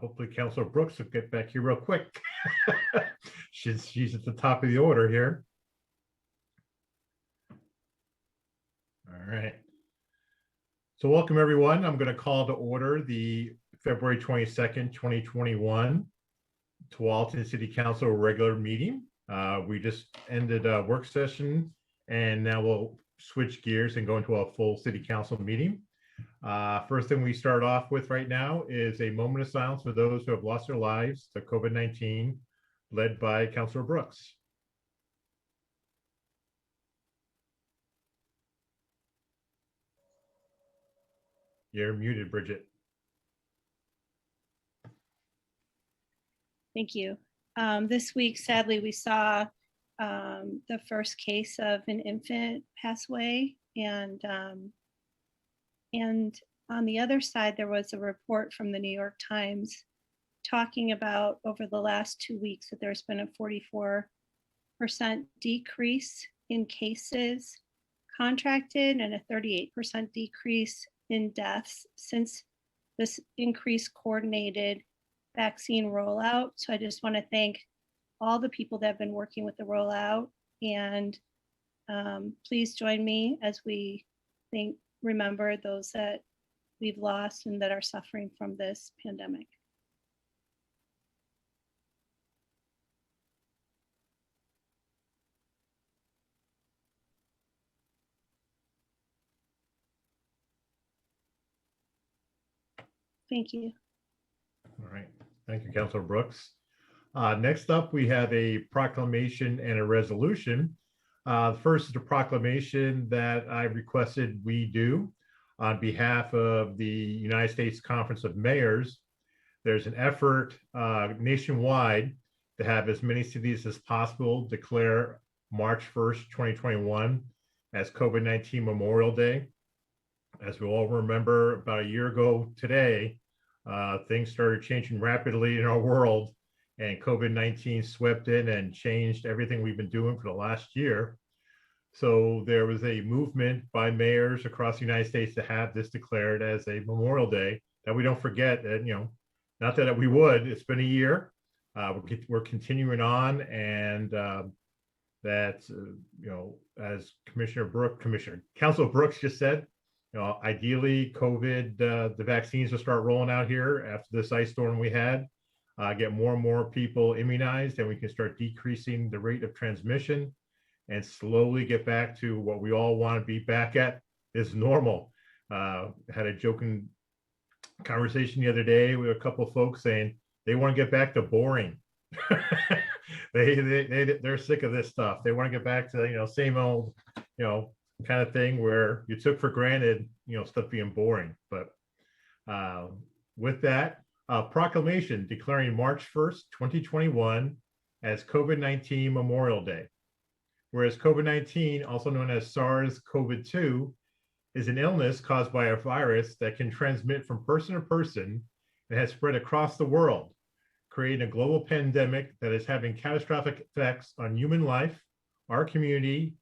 Hopefully Councilor Brooks will get back here real quick. She's at the top of the order here. All right. So welcome everyone. I'm going to call to order the February 22nd, 2021 Tualatin City Council regular meeting. We just ended a work session and now we'll switch gears and go into a full city council meeting. First thing we start off with right now is a moment of silence for those who have lost their lives to COVID-19, led by Councilor Brooks. You're muted, Bridget. Thank you. This week, sadly, we saw the first case of an infant pass away, and on the other side, there was a report from the New York Times talking about over the last 2 weeks that there's been a 44% decrease in cases contracted and a 38% decrease in deaths since this increased coordinated vaccine rollout. So I just want to thank all the people that have been working with the rollout, and please join me as we remember those that we've lost and that are suffering from this pandemic. Thank you. All right. Thank you, Councilor Brooks. Next up, we have a proclamation and a resolution. First is a proclamation that I requested we do on behalf of the United States Conference of Mayors. There's an effort nationwide to have as many cities as possible declare March 1st, 2021 as COVID-19 Memorial Day. As we all remember, about a year ago today, things started changing rapidly in our world, and COVID-19 swept in and changed everything we've been doing for the last year. So there was a movement by mayors across the United States to have this declared as a Memorial Day, that we don't forget that, not that we would, it's been a year. We're continuing on, and that, as Councilor Brooks just said, ideally COVID, the vaccines will start rolling out here after this ice storm we had, get more and more people immunized, and we can start decreasing the rate of transmission and slowly get back to what we all want to be back at, is normal. Had a joking conversation the other day with a couple of folks saying they want to get back to boring. They're sick of this stuff. They want to get back to, same old, kind of thing where you took for granted, stuff being boring. But with that, proclamation declaring March 1st, 2021 as COVID-19 Memorial Day. Whereas COVID-19, also known as SARS-CoV-2, is an illness caused by a virus that can transmit from person to person and has spread across the world, creating a global pandemic that is having catastrophic effects on human life, our community,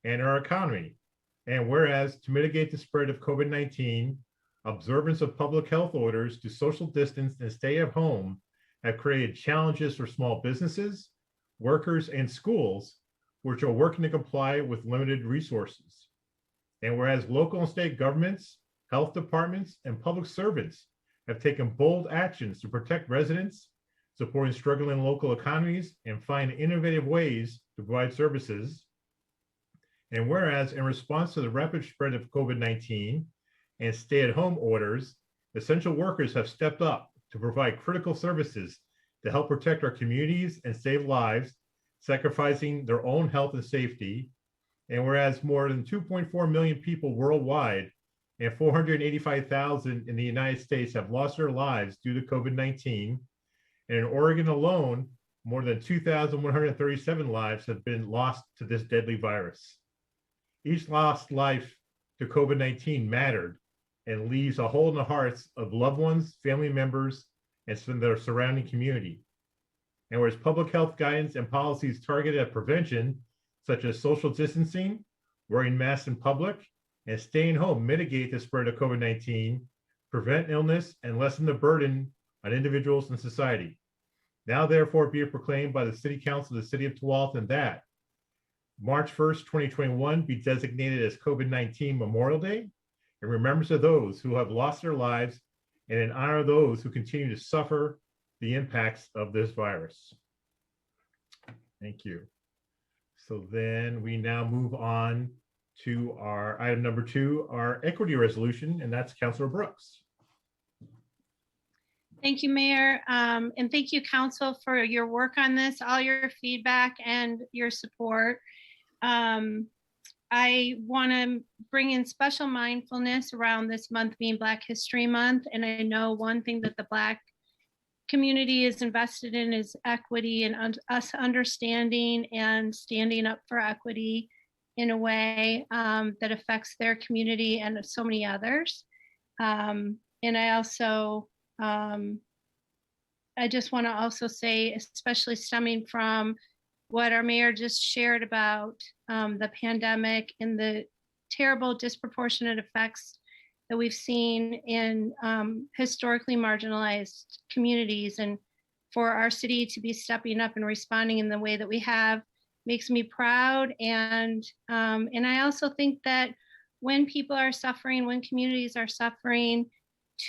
and our economy. And whereas to mitigate the spread of COVID-19, observance of public health orders to social distance and stay at home have created challenges for small businesses, workers, and schools, which are working to comply with limited resources. And whereas local and state governments, health departments, and public servants have taken bold actions to protect residents, supporting struggling local economies, and find innovative ways to provide services. And whereas in response to the rapid spread of COVID-19 and stay-at-home orders, essential workers have stepped up to provide critical services to help protect our communities and save lives, sacrificing their own health and safety. And whereas more than 2.4 million people worldwide and 485,000 in the United States have lost their lives due to COVID-19, and in Oregon alone, more than 2,137 lives have been lost to this deadly virus. Each lost life to COVID-19 mattered and leaves a hole in the hearts of loved ones, family members, and their surrounding community. And whereas public health guidance and policies targeted at prevention, such as social distancing, wearing masks in public, and staying home mitigate the spread of COVID-19, prevent illness, and lessen the burden on individuals and society. Now therefore be it proclaimed by the City Council of the City of Tualatin that March 1st, 2021 be designated as COVID-19 Memorial Day in remembrance of those who have lost their lives and in honor of those who continue to suffer the impacts of this virus. Thank you. So then we now move on to our item number 2, our equity resolution, and that's Councilor Brooks. Thank you, Mayor. And thank you, Council, for your work on this, all your feedback and your support. I want to bring in special mindfulness around this month being Black History Month. And I know one thing that the Black community is invested in is equity and us understanding and standing up for equity in a way that affects their community and so many others. And I also, I just want to also say, especially stemming from what our mayor just shared about the pandemic and the terrible disproportionate effects that we've seen in historically marginalized communities, and for our city to be stepping up and responding in the way that we have makes me proud. And I also think that when people are suffering, when communities are suffering,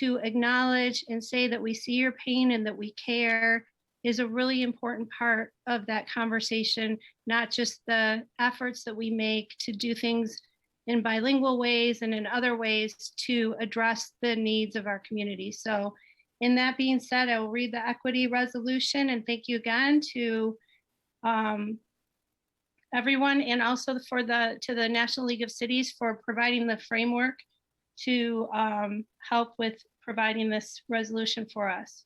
to acknowledge and say that we see your pain and that we care is a really important part of that conversation, not just the efforts that we make to do things in bilingual ways and in other ways to address the needs of our community. So in that being said, I will read the equity resolution, and thank you again to everyone, and also to the National League of Cities for providing the framework to help with providing this resolution for us.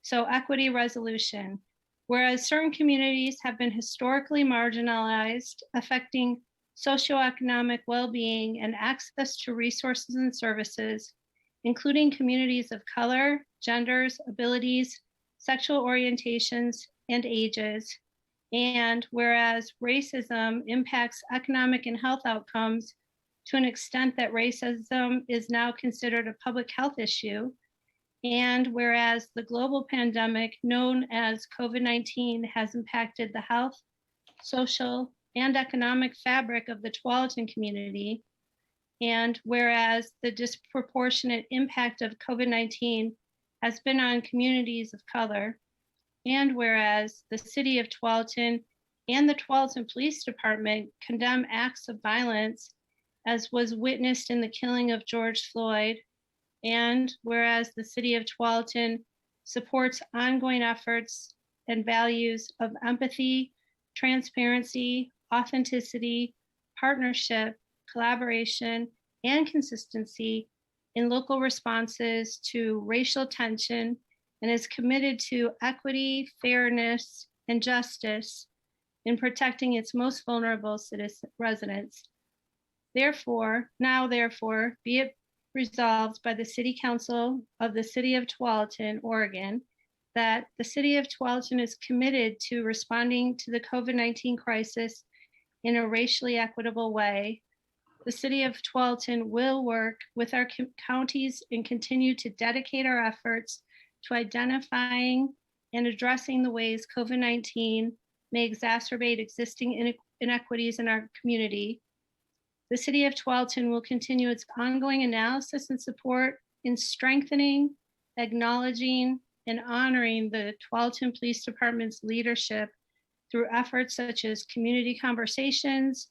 So equity resolution. Whereas certain communities have been historically marginalized, affecting socioeconomic well-being and access to resources and services, including communities of color, genders, abilities, sexual orientations, and ages. And whereas racism impacts economic and health outcomes to an extent that racism is now considered a public health issue, and whereas the global pandemic known as COVID-19 has impacted the health, social, and economic fabric of the Tualatin community, and whereas the disproportionate impact of COVID-19 has been on communities of color, and whereas the City of Tualatin and the Tualatin Police Department condemn acts of violence as was witnessed in the killing of George Floyd, and whereas the City of Tualatin supports ongoing efforts and values of empathy, transparency, authenticity, partnership, collaboration, and consistency in local responses to racial tension, and is committed to equity, fairness, and justice in protecting its most vulnerable residents. Therefore, be it resolved by the City Council of the City of Tualatin, Oregon, that the City of Tualatin is committed to responding to the COVID-19 crisis in a racially equitable way. The City of Tualatin will work with our counties and continue to dedicate our efforts to identifying and addressing the ways COVID-19 may exacerbate existing inequities in our community. The City of Tualatin will continue its ongoing analysis and support in strengthening, acknowledging, and honoring the Tualatin Police Department's leadership through efforts such as community conversations,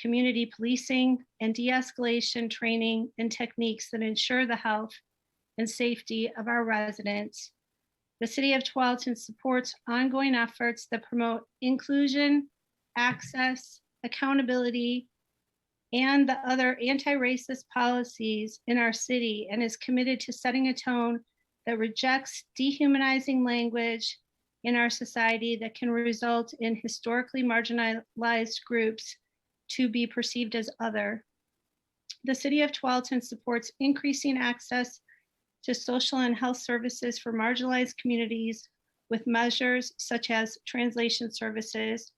community policing, and de-escalation training and techniques that ensure the health and safety of our residents. The City of Tualatin supports ongoing efforts that promote inclusion, access, accountability, and the other anti-racist policies in our city, and is committed to setting a tone that rejects dehumanizing language in our society that can result in historically marginalized groups to be perceived as other. The City of Tualatin supports increasing access to social and health services for marginalized communities with measures such as translation services.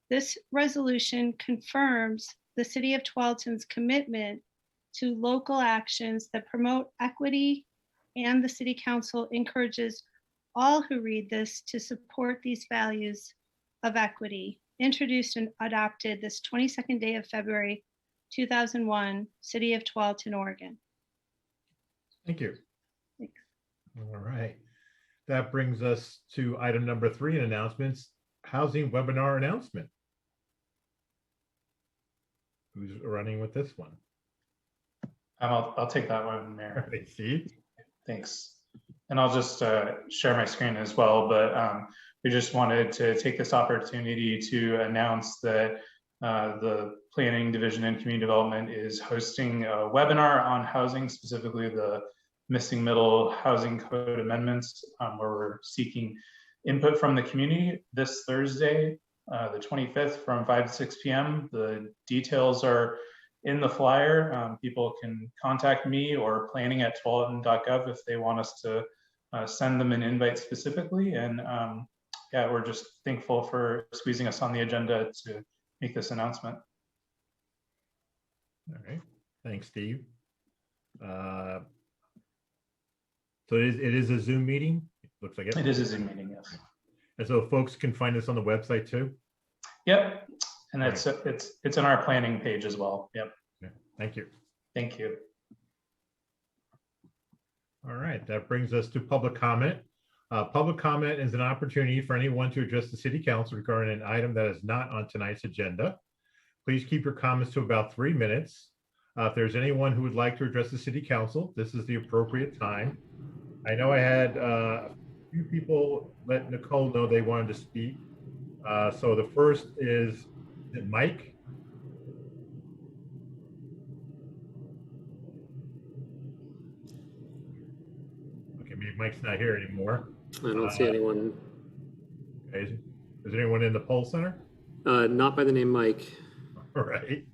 This resolution confirms the City of Tualatin's commitment to local actions that promote equity, and the City Council encourages all who read this to support these values of equity, introduced and adopted this 22nd day of February 2001, City of Tualatin, Oregon. Thank you. Thanks. All right. That brings us to item number 3 in announcements, housing webinar announcement. Who's running with this one? I'll take that one, Mayor. All right, Steve. Thanks. And I'll just share my screen as well, but we just wanted to take this opportunity to announce that the Planning Division and Community Development is hosting a webinar on housing, specifically the Missing Middle Housing Code amendments, where we're seeking input from the community this Thursday, the 25th from 5 to 6 p.m. The details are in the flyer. People can contact me or planning@tualatin.gov if they want us to send them an invite specifically. And yeah, we're just thankful for squeezing us on the agenda to make this announcement. All right, thanks, Steve. So it is a Zoom meeting. Looks like it. It is a Zoom meeting, yes. And so folks can find us on the website too. Yep, and Right. it's in our planning page as well. Yep. Yeah, thank you. Thank you. All right, that brings us to public comment. Public comment is an opportunity for anyone to address the City Council regarding an item that is not on tonight's agenda. Please keep your comments to about 3 minutes. If there's anyone who would like to address the City Council, this is the appropriate time. I know I had a few people let Nicole know they wanted to speak. So the first is it Mike? Okay, maybe Mike's not here anymore. I don't see anyone. Okay, is there anyone in the poll center? Not by the name Mike. All right.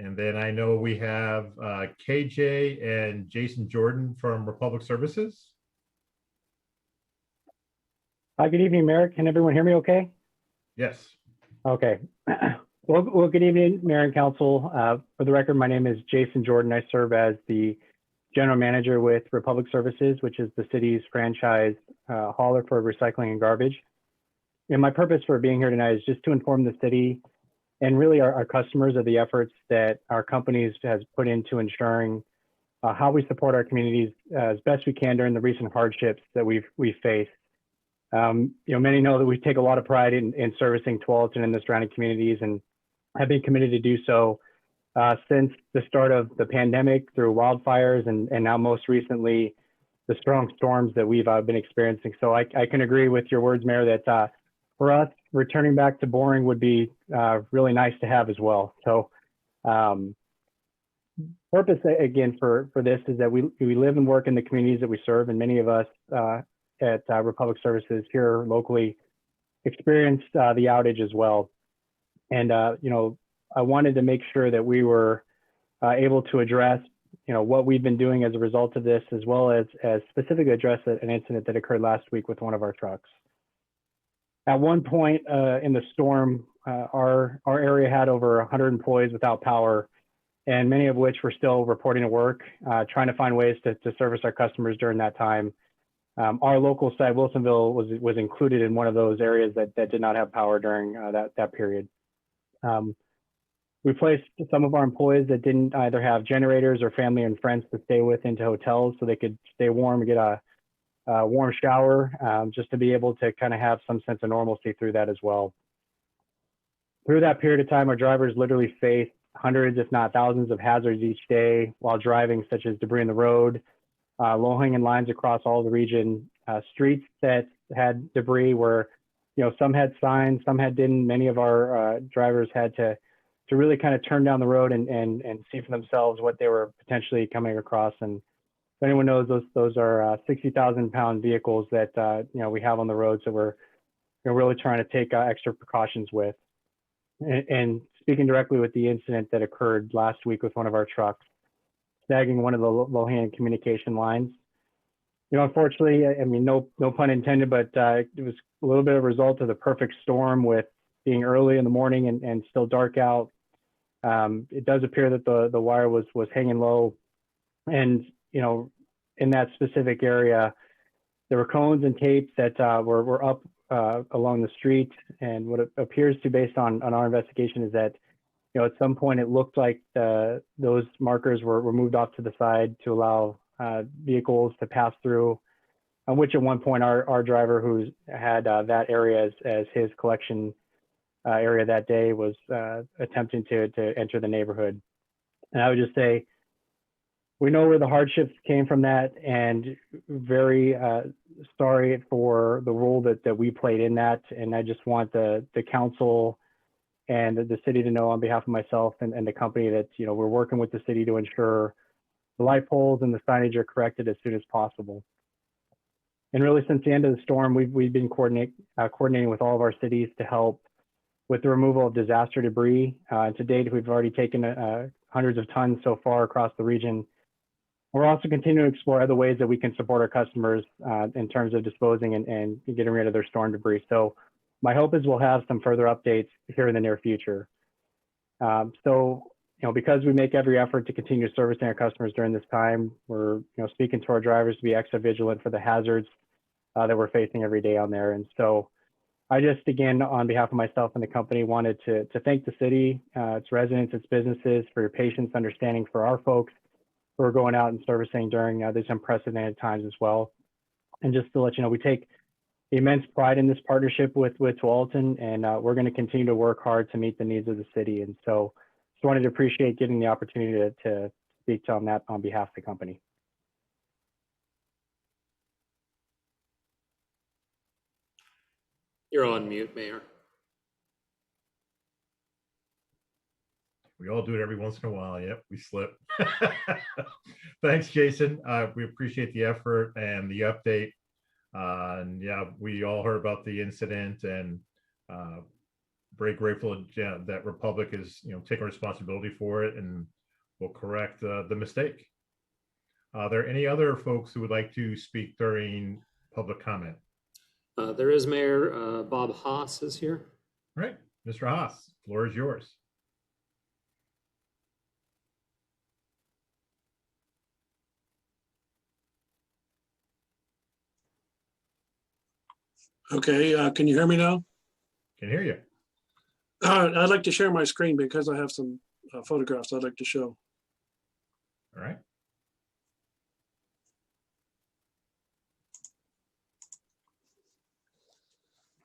And then I know we have KJ and Jason Jordan from Republic Services. Hi, good evening, Mayor. Can everyone hear me okay? Yes. Okay. Well, good evening, Mayor and Council. For the record, my name is Jason Jordan. I serve as the General Manager with Republic Services, which is the city's franchise hauler for recycling and garbage. And my purpose for being here tonight is just to inform the city and really our customers of the efforts that our companies has put into ensuring how we support our communities as best we can during the recent hardships that we've faced. Many know that we take a lot of pride in servicing Tualatin and the surrounding communities and have been committed to do so since the start of the pandemic through wildfires and now most recently the strong storms that we've been experiencing. So I can agree with your words, Mayor, that for us, returning back to boring would be really nice to have as well. So purpose again for this is that we live and work in the communities that we serve, and many of us at Republic Services here locally experienced the outage as well. And I wanted to make sure that we were able to address what we've been doing as a result of this, as well as specifically address an incident that occurred last week with one of our trucks. At one point in the storm, our area had over 100 employees without power, and many of which were still reporting to work, trying to find ways to service our customers during that time. Our local site, Wilsonville, was included in one of those areas that did not have power during that period. We placed some of our employees that didn't either have generators or family and friends to stay with into hotels so they could stay warm and get a warm shower, just to be able to kind of have some sense of normalcy through that as well. Through that period of time, our drivers literally faced hundreds, if not thousands, of hazards each day while driving, such as debris in the road, low-hanging lines across all the region, streets that had debris where, some had signs, some didn't. Many of our drivers had to really kind of turn down the road and see for themselves what they were potentially coming across. And if anyone knows, those are 60,000-pound vehicles that we have on the road, so we're really trying to take extra precautions with. And speaking directly with the incident that occurred last week with one of our trucks, snagging one of the low-hanging communication lines. Unfortunately, I mean, no pun intended, but it was a little bit of a result of the perfect storm with being early in the morning and still dark out. It does appear that the wire was hanging low, and you know, in that specific area, there were cones and tapes that were up along the street. And what it appears to, based on our investigation, is that, you know, at some point it looked like those markers were moved off to the side to allow vehicles to pass through, on which at one point our driver, who had that area as his collection area that day, was attempting to enter the neighborhood. And I would just say, we know where the hardships came from that, and very sorry for the role that we played in that. And I just want the council and the city to know, on behalf of myself and the company, that, you know, we're working with the city to ensure the light poles and the signage are corrected as soon as possible. And really, since the end of the storm, we've been coordinating with all of our cities to help with the removal of disaster debris. To date, we've already taken hundreds of tons so far across the region. We're also continuing to explore other ways that we can support our customers in terms of disposing and getting rid of their storm debris. So my hope is we'll have some further updates here in the near future. So, you know, because we make every effort to continue servicing our customers during this time, we're, you know, speaking to our drivers to be extra vigilant for the hazards that we're facing every day on there. And so I just, again, on behalf of myself and the company, wanted to thank the city, its residents, its businesses, for your patience, understanding for our folks who are going out and servicing during these unprecedented times as well. And just to let you know, we take immense pride in this partnership with Tualatin, and we're going to continue to work hard to meet the needs of the city. And so just wanted to appreciate getting the opportunity to speak on that on behalf of the company. You're on mute, Mayor. We all do it every once in a while. Yep, we slip. Thanks, Jason. We appreciate the effort and the update. And yeah, we all heard about the incident, and very grateful that Republic is, you know, taking responsibility for it and will correct the mistake. Are there any other folks who would like to speak during public comment? There is Mayor Bob Haas is here. All right, Mr. Haas, floor is yours. Okay, can you hear me now? Can hear you. I'd like to share my screen because I have some photographs I'd like to show. All right.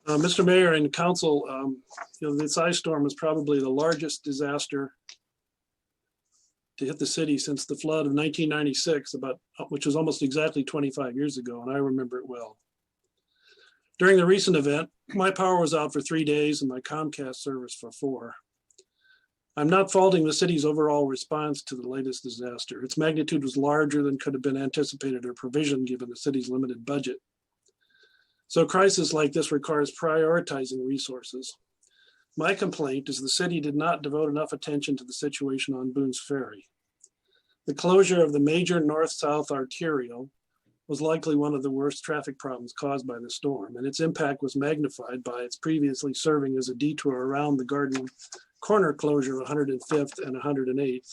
Mr. Mayor and Council, you know, this ice storm is probably the largest disaster to hit the city since the flood of 1996, which was almost exactly 25 years ago, and I remember it well. During the recent event, my power was out for 3 days and my Comcast service for 4. I'm not faulting the city's overall response to the latest disaster. Its magnitude was larger than could have been anticipated or provisioned given the city's limited budget. So a crisis like this requires prioritizing resources. My complaint is the city did not devote enough attention to the situation on Boone's Ferry. The closure of the major north-south arterial was likely one of the worst traffic problems caused by the storm, and its impact was magnified by its previously serving as a detour around the Garden Corner closure of 105th and 108th.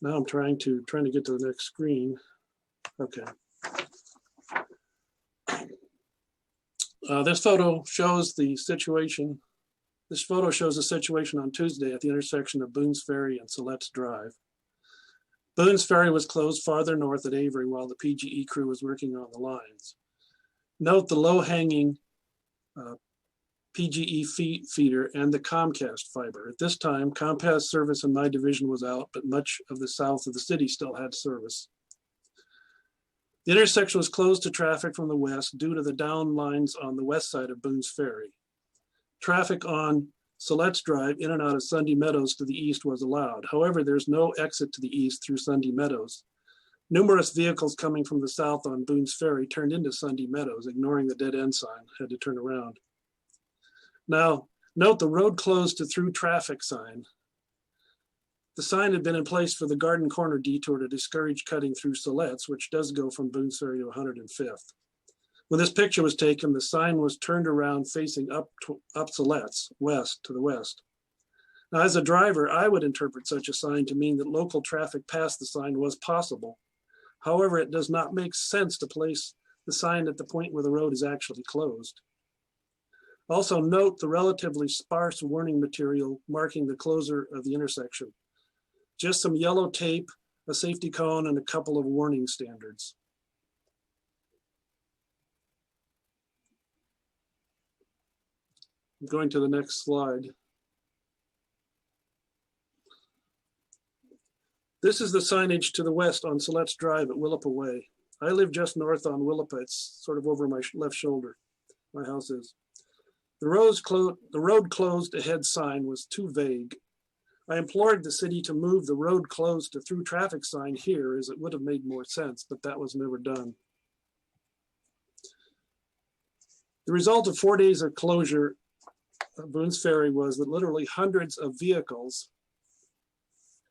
Now I'm trying to get to the next screen. Okay. This photo shows the situation. This photo shows the situation on Tuesday at the intersection of Boone's Ferry and Siletz Drive. Boone's Ferry was closed farther north at Avery while the PGE crew was working on the lines. Note the low-hanging PGE feeder and the Comcast fiber. At this time, Comcast service in my division was out, but much of the south of the city still had service. The intersection was closed to traffic from the west due to the down lines on the west side of Boone's Ferry. Traffic on Siletz Drive in and out of Sunday Meadows to the east was allowed. However, there's no exit to the east through Sunday Meadows. Numerous vehicles coming from the south on Boone's Ferry turned into Sunday Meadows, ignoring the dead end sign, had to turn around. Now, note the road closed to through traffic sign. The sign had been in place for the Garden Corner detour to discourage cutting through Siletz, which does go from Boone's Ferry to 105th. When this picture was taken, the sign was turned around facing up Siletz, west to the west. Now, as a driver, I would interpret such a sign to mean that local traffic past the sign was possible. However, it does not make sense to place the sign at the point where the road is actually closed. Also note the relatively sparse warning material marking the closure of the intersection. Just some yellow tape, a safety cone, and a couple of warning standards. I'm going to the next slide. This is the signage to the west on Siletz Drive at Willapa Way. I live just north on Willapa. It's sort of over my left shoulder. My house is. The road closed ahead sign was too vague. I implored the city to move the road closed to through traffic sign here, as it would have made more sense, but that was never done. The result of 4 days of closure of Boone's Ferry was that literally hundreds of vehicles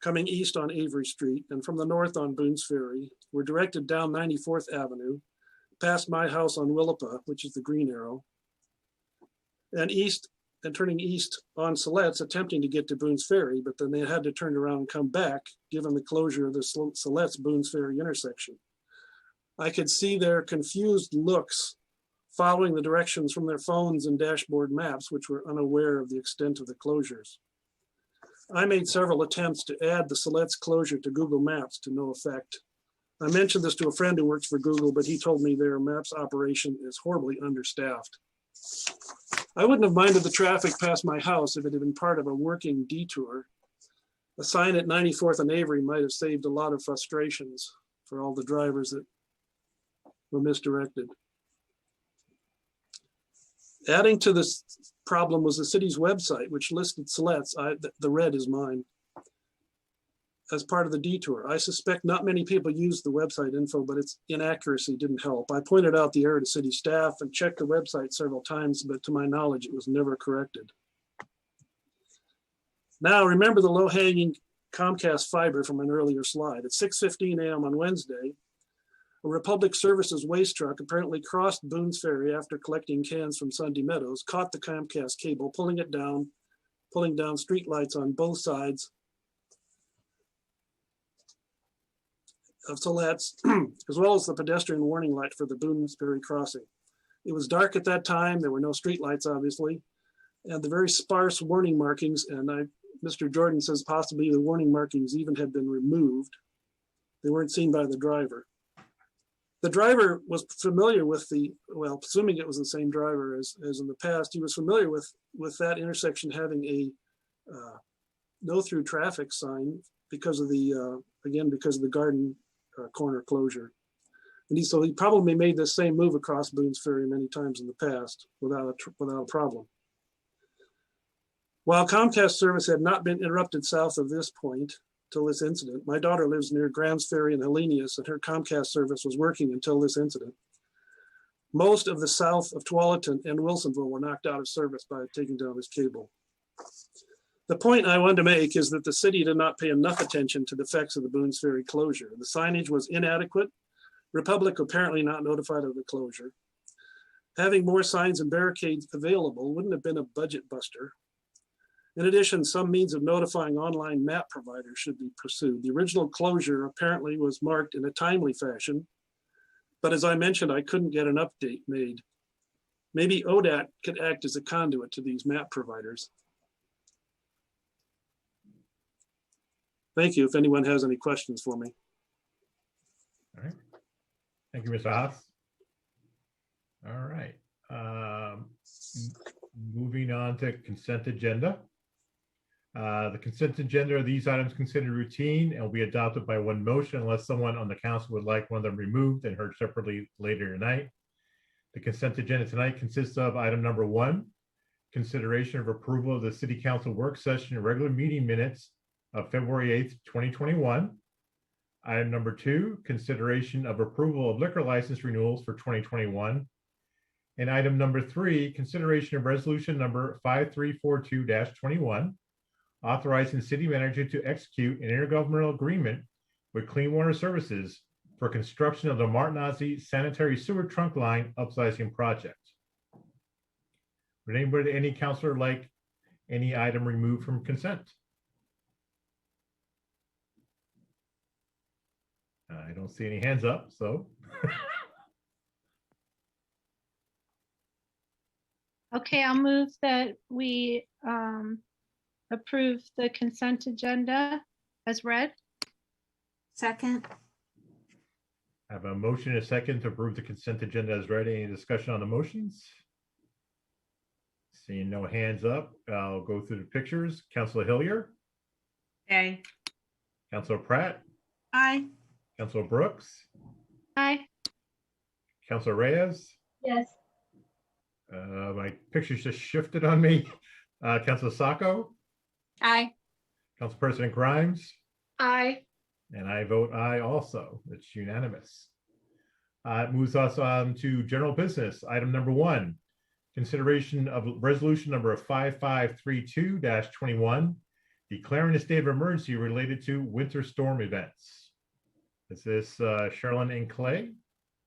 coming east on Avery Street and from the north on Boone's Ferry were directed down 94th Avenue, past my house on Willapa, which is the green arrow, and east and turning east on Siletz, attempting to get to Boone's Ferry, but then they had to turn around and come back, given the closure of the Siletz-Boone's Ferry intersection. I could see their confused looks following the directions from their phones and dashboard maps, which were unaware of the extent of the closures. I made several attempts to add the Siletz closure to Google Maps to no effect. I mentioned this to a friend who works for Google, but he told me their maps operation is horribly understaffed. I wouldn't have minded the traffic past my house if it had been part of a working detour. A sign at 94th and Avery might have saved a lot of frustrations for all the drivers that were misdirected. Adding to this problem was the city's website, which listed Siletz, the red is mine, as part of the detour. I suspect not many people used the website info, but its inaccuracy didn't help. I pointed out the error to city staff and checked the website several times, but to my knowledge, it was never corrected. Now, remember the low-hanging Comcast fiber from an earlier slide. At 6:15 a.m. on Wednesday, a Republic Services waste truck apparently crossed Boone's Ferry after collecting cans from Sunday Meadows, caught the Comcast cable, pulling down street lights on both sides of Siletz, as well as the pedestrian warning light for the Boone's Ferry crossing. It was dark at that time. There were no street lights, obviously, and the very sparse warning markings, and Mr. Jordan says possibly the warning markings even had been removed. They weren't seen by the driver. The driver was familiar with well, assuming it was the same driver as in the past, he was familiar with that intersection having a no through traffic sign because of the, again, because of the garden corner closure. And so he probably made the same move across Boone's Ferry many times in the past without a problem. While Comcast service had not been interrupted south of this point till this incident, my daughter lives near Grams Ferry and Hellenius, and her Comcast service was working until this incident. Most of the south of Tualatin and Wilsonville were knocked out of service by taking down this cable. The point I wanted to make is that the city did not pay enough attention to the effects of the Boone's Ferry closure. The signage was inadequate. Republic apparently not notified of the closure. Having more signs and barricades available wouldn't have been a budget buster. In addition, some means of notifying online map providers should be pursued. The original closure apparently was marked in a timely fashion, but as I mentioned, I couldn't get an update made. Maybe ODAT could act as a conduit to these map providers. Thank you. If anyone has any questions for me. All right. Thank you, Mr. Haas. All right. Moving on to consent agenda. The consent agenda are these items considered routine and will be adopted by one motion unless someone on the council would like one of them removed and heard separately later tonight. The consent agenda tonight consists of item number 1, consideration of approval of the city council work session and regular meeting minutes of February 8th, 2021. Item number 2, consideration of approval of liquor license renewals for 2021. And item number 3, consideration of resolution number 5342-21, authorizing city manager to execute an intergovernmental agreement with Clean Water Services for construction of the Martinazzi sanitary sewer trunk line upsizing project. Would anybody, any counselor like any item removed from consent? I don't see any hands up, so. Okay, I'll move that we approve the consent agenda as read. Second. I have a motion and a second to approve the consent agenda as read. Any discussion on the motions? Seeing no hands up, I'll go through the pictures. Councilor Hillier, Aye. Councilor Pratt, Aye. Councilor Brooks, Aye. Councilor Reyes. Yes. My pictures just shifted on me. Councilor Sacco, Aye. Council President Grimes, Aye. and I vote aye also. It's unanimous. It moves us on to general business. Item number 1, consideration of resolution number 5532-21, declaring a state of emergency related to winter storm events. Is this Sherilyn and Clay?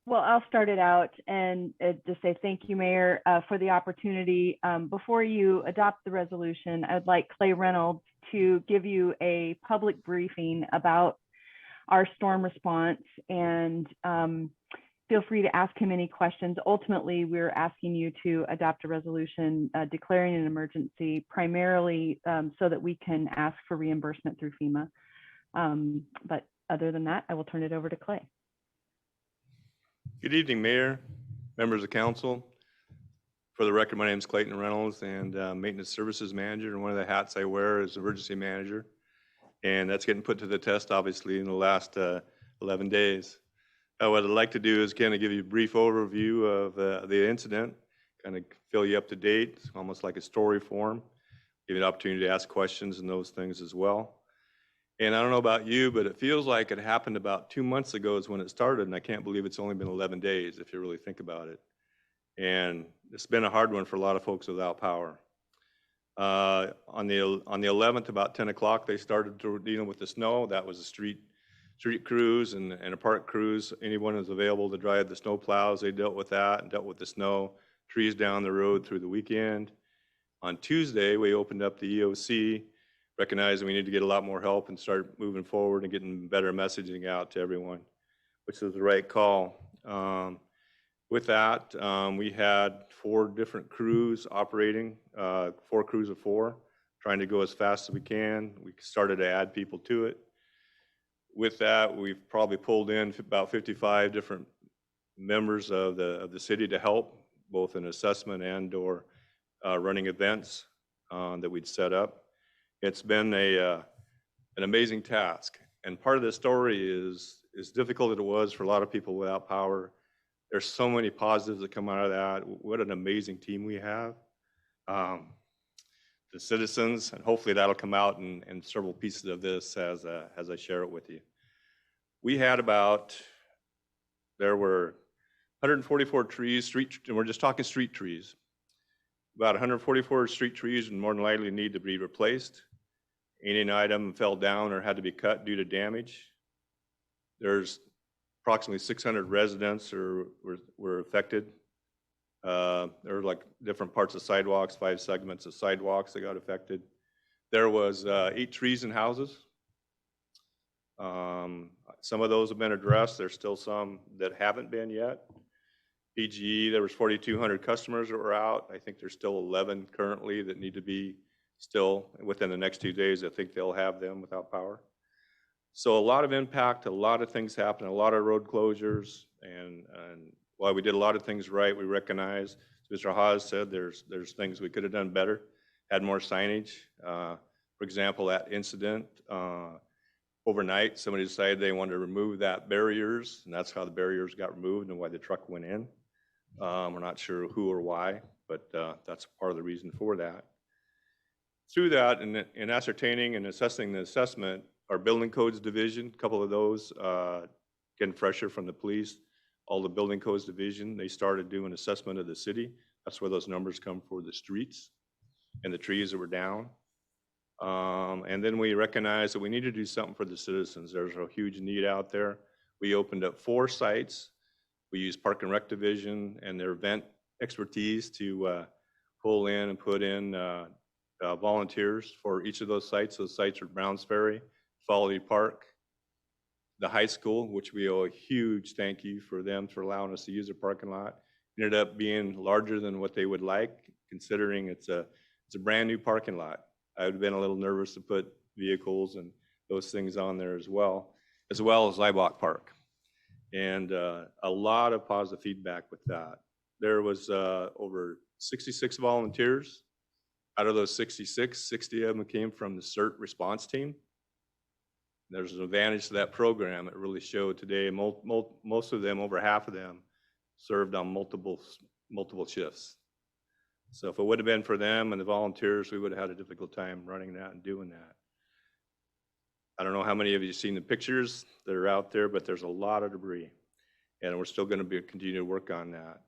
Well, I'll start it out and just say thank you, Mayor, for the opportunity. Before you adopt the resolution, I'd like Clay Reynolds to give you a public briefing about our storm response, and feel free to ask him any questions. Ultimately, we're asking you to adopt a resolution declaring an emergency, primarily so that we can ask for reimbursement through FEMA. But other than that, I will turn it over to Clay. Good evening, Mayor, members of council. For the record, my name is Clayton Reynolds, and Maintenance Services Manager, and one of the hats I wear is Emergency Manager. And that's getting put to the test, obviously, in the last 11 days. What I'd like to do is kind of give you a brief overview of the incident, kind of fill you up to date, almost like a story form, give you an opportunity to ask questions and those things as well. And I don't know about you, but it feels like it happened about 2 months ago is when it started, and I can't believe it's only been 11 days if you really think about it. And it's been a hard one for a lot of folks without power. On the 11th, about 10 o'clock, they started dealing with the snow. That was a street crews and a park crews. Anyone who's available to drive the snow plows, they dealt with that and dealt with the snow, trees down the road through the weekend. On Tuesday, we opened up the EOC, recognizing we need to get a lot more help and start moving forward and getting better messaging out to everyone, which is the right call. With that, we had 4 different crews operating, 4 crews of 4, trying to go as fast as we can. We started to add people to it. With that, we've probably pulled in about 55 different members of the city to help, both in assessment and or running events that we'd set up. It's been an amazing task. And part of the story is as difficult as it was for a lot of people without power. There's so many positives that come out of that. What an amazing team we have. The citizens, and hopefully that'll come out in several pieces of this as I share it with you. We had there were 144 trees, and we're just talking street trees. About 144 street trees and more than likely need to be replaced. Any item fell down or had to be cut due to damage. There's approximately 600 residents were affected. There were like different parts of sidewalks, 5 segments of sidewalks that got affected. There was 8 trees in houses. Some of those have been addressed. There's still some that haven't been yet. PGE, there was 4,200 customers that were out. I think there's still 11 currently that need to be still within the next 2 days. I think they'll have them without power. So a lot of impact, a lot of things happened, a lot of road closures, and while we did a lot of things right, we recognize, as Mr. Haas said, there's things we could have done better, had more signage. For example, that incident, overnight, somebody decided they wanted to remove that barriers, and that's how the barriers got removed and why the truck went in. We're not sure who or why, but that's part of the reason for that. Through that, in ascertaining and assessing the assessment, our building codes division, a couple of those, getting fresher from the police, all the building codes division, they started doing assessment of the city. That's where those numbers come for the streets and the trees that were down. And then we recognized that we need to do something for the citizens. There's a huge need out there. We opened up 4 sites. We used Park and Rec Division and their event expertise to pull in and put in volunteers for each of those sites. Those sites are Browns Ferry, Folly Park, the high school, which we owe a huge thank you for them for allowing us to use the parking lot. Ended up being larger than what they would like, considering it's a brand new parking lot. I would have been a little nervous to put vehicles and those things on there as well as Libach Park. And a lot of positive feedback with that. There was over 66 volunteers. Out of those 66, 60 of them came from the CERT response team. There's an advantage to that program. It really showed today. Most of them, over half of them, served on multiple shifts. So if it would have been for them and the volunteers, we would have had a difficult time running that and doing that. I don't know how many of you have seen the pictures that are out there, but there's a lot of debris, and we're still going to continue to work on that.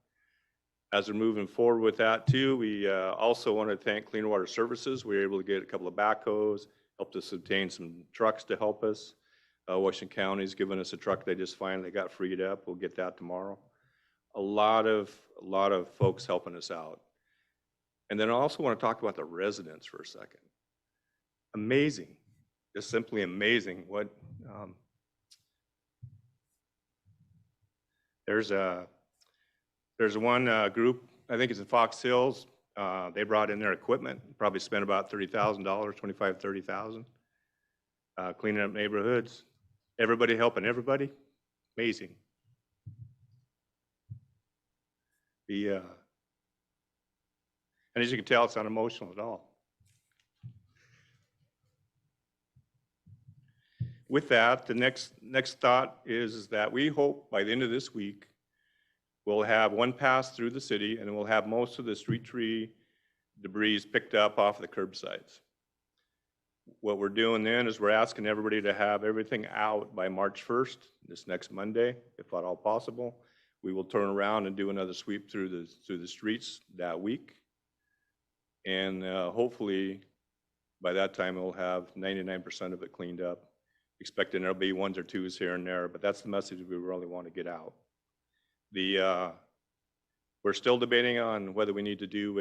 As we're moving forward with that too, we also want to thank Clean Water Services. We were able to get a couple of backhoes, helped us obtain some trucks to help us. Washington County's given us a truck they just finally got freed up. We'll get that tomorrow. A lot of folks helping us out. And then I also want to talk about the residents for a second. Amazing, just simply amazing. What there's one group, I think it's in Fox Hills. They brought in their equipment, probably spent about $30,000, $25,000, $30,000, cleaning up neighborhoods. Everybody helping everybody. Amazing. And as you can tell, it's not emotional at all. With that, the next thought is that we hope by the end of this week, we'll have one pass through the city, and we'll have most of the street tree debris picked up off the curbsides. What we're doing then is we're asking everybody to have everything out by March 1st, this next Monday, if at all possible. We will turn around and do another sweep through the streets that week. And hopefully by that time we'll have 99% of it cleaned up. Expecting there'll be ones or twos here and there, but that's the message we really want to get out. We're still debating on whether we need to do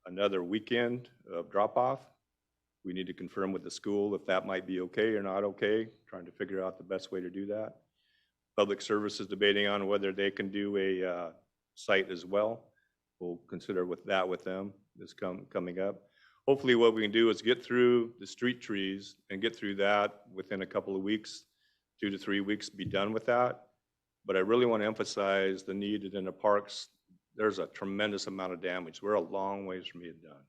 another weekend of drop-off. We need to confirm with the school if that might be okay or not okay, trying to figure out the best way to do that. Public Service is debating on whether they can do a site as well. We'll consider with them this coming up. Hopefully what we can do is get through the street trees and get through that within a couple of weeks, 2 to 3 weeks, be done with that. But I really want to emphasize the need that in the parks, there's a tremendous amount of damage. We're a long ways from being done.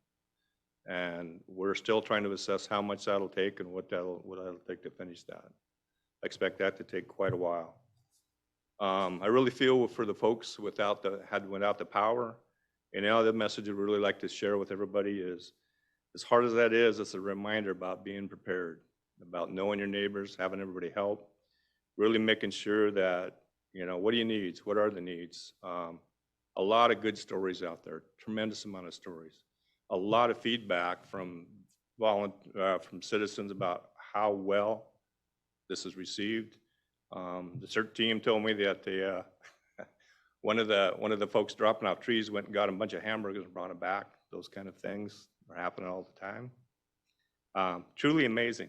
And we're still trying to assess how much that'll take and what that'll take to finish that. I expect that to take quite a while. I really feel for the folks without the power. And the other message I'd really like to share with everybody is, as hard as that is, it's a reminder about being prepared, about knowing your neighbors, having everybody help, really making sure that, what do you need? What are the needs? A lot of good stories out there, tremendous amount of stories. A lot of feedback from citizens about how well this is received. The CERT team told me that one of the folks dropping off trees went and got a bunch of hamburgers and brought them back. Those kind of things are happening all the time. Truly amazing.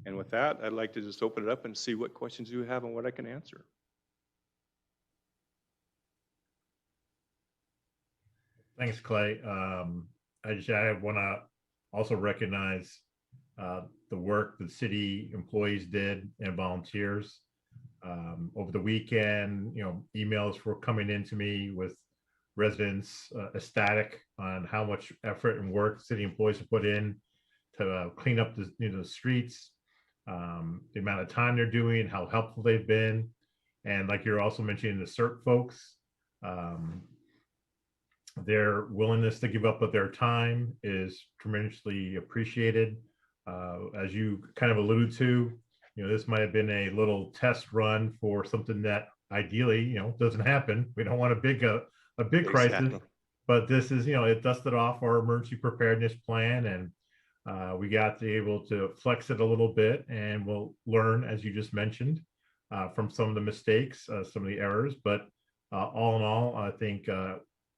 And with that, I'd like to just open it up and see what questions you have and what I can answer. Thanks, Clay. I want to also recognize the work the city employees did and volunteers. Over the weekend, emails were coming into me with residents ecstatic on how much effort and work city employees have put in to clean up the streets, the amount of time they're doing, how helpful they've been. And like you're also mentioning, the CERT folks, their willingness to give up of their time is tremendously appreciated. As you kind of alluded to, this might have been a little test run for something that ideally, doesn't happen. We don't want a big crisis, but this is, it dusted off our emergency preparedness plan, and we got to be able to flex it a little bit, and we'll learn, as you just mentioned, from some of the mistakes, some of the errors. But all in all, I think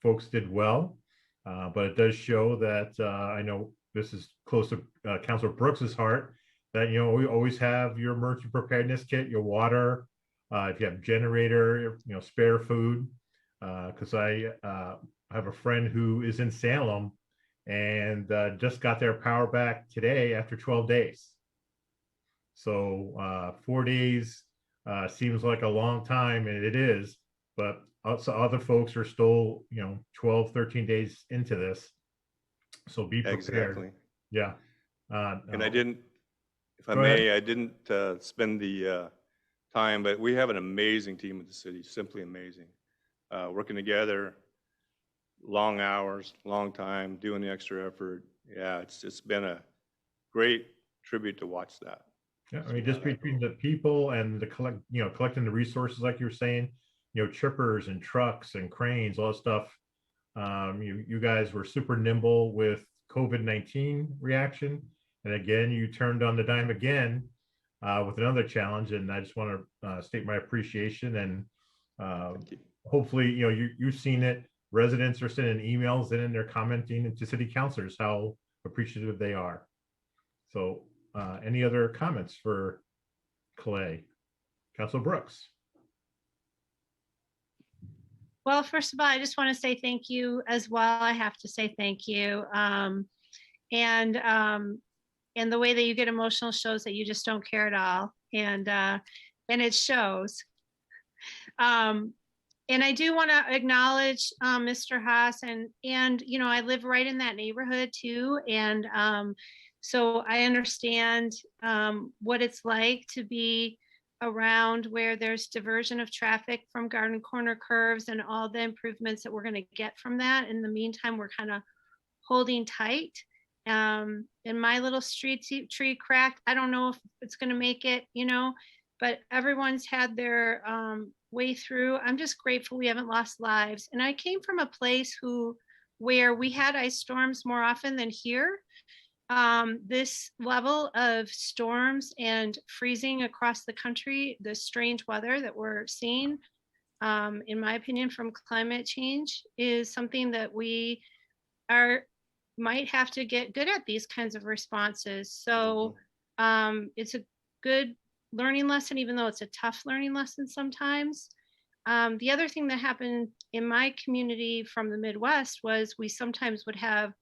folks did well. But it does show that I know this is close to Councilor Brooks's heart, that, you know, we always have your emergency preparedness kit, your water, if you have generator, you know, spare food. Because I have a friend who is in Salem and just got their power back today after 12 days. So 4 days seems like a long time, and it is, but also other folks are still, you know, 12, 13 days into this. So be prepared. Exactly. Yeah. And I didn't, if I Go ahead. may, I didn't spend the time, but we have an amazing team at the city, simply amazing. Working together, long hours, long time, doing the extra effort. Yeah, it's been a great tribute to watch that. Yeah, I mean, just between the people and the collecting the resources, like you were saying, you know, chippers and trucks and cranes, all that stuff. You guys were super nimble with COVID-19 reaction, and again, you turned on the dime again with another challenge. And I just want to state my appreciation, and hopefully, you know, you've seen it. Residents are sending emails in, and they're commenting to city councilors how appreciative they are. So. Any other comments for Clay? Councilor Brooks. Well, first of all, I just want to say thank you as well. I have to say thank you. And the way that you get emotional shows that you just don't care at all. And it shows. And I do want to acknowledge Mr. Haas, and you know, I live right in that neighborhood too. And so I understand what it's like to be around where there's diversion of traffic from Garden Corner curves and all the improvements that we're going to get from that. In the meantime, we're kind of holding tight. And my little street tree cracked. I don't know if it's going to make it, you know, but everyone's had their way through. I'm just grateful we haven't lost lives. And I came from a place where we had ice storms more often than here. This level of storms and freezing across the country, the strange weather that we're seeing, in my opinion, from climate change, is something that we might have to get good at, these kinds of responses. So it's a good learning lesson, even though it's a tough learning lesson sometimes. The other thing that happened in my community from the Midwest was we sometimes would have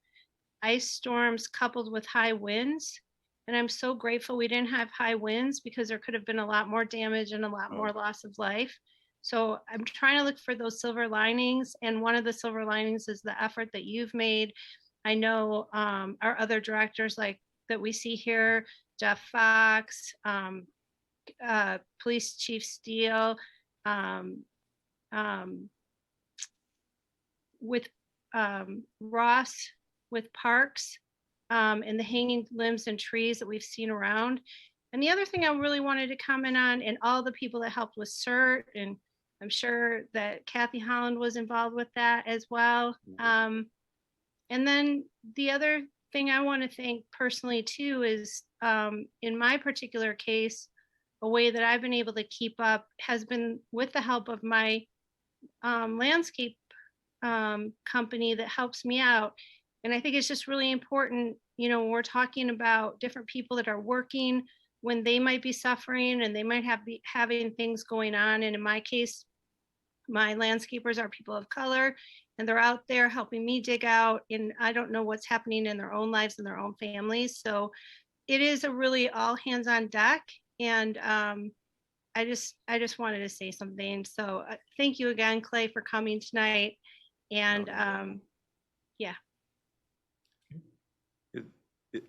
ice storms coupled with high winds. And I'm so grateful we didn't have high winds, because there could have been a lot more damage and a lot more loss of life. So I'm trying to look for those silver linings. And one of the silver linings is the effort that you've made. I know our other directors, like that we see here, Jeff Fox, Police Chief Steele, with Ross, with parks, and the hanging limbs and trees that we've seen around. And the other thing I really wanted to comment on, and all the people that helped with CERT, and I'm sure that Kathy Holland was involved with that as well. And then the other thing I want to thank personally too is, in my particular case, a way that I've been able to keep up has been with the help of my landscape company that helps me out. And I think it's just really important, you know, when we're talking about different people that are working when they might be suffering and they might be having things going on. And in my case, my landscapers are people of color, and they're out there helping me dig out, and I don't know what's happening in their own lives and their own families. So it is a really all hands on deck. And I just wanted to say something. So thank you again, Clay, for coming tonight. And yeah.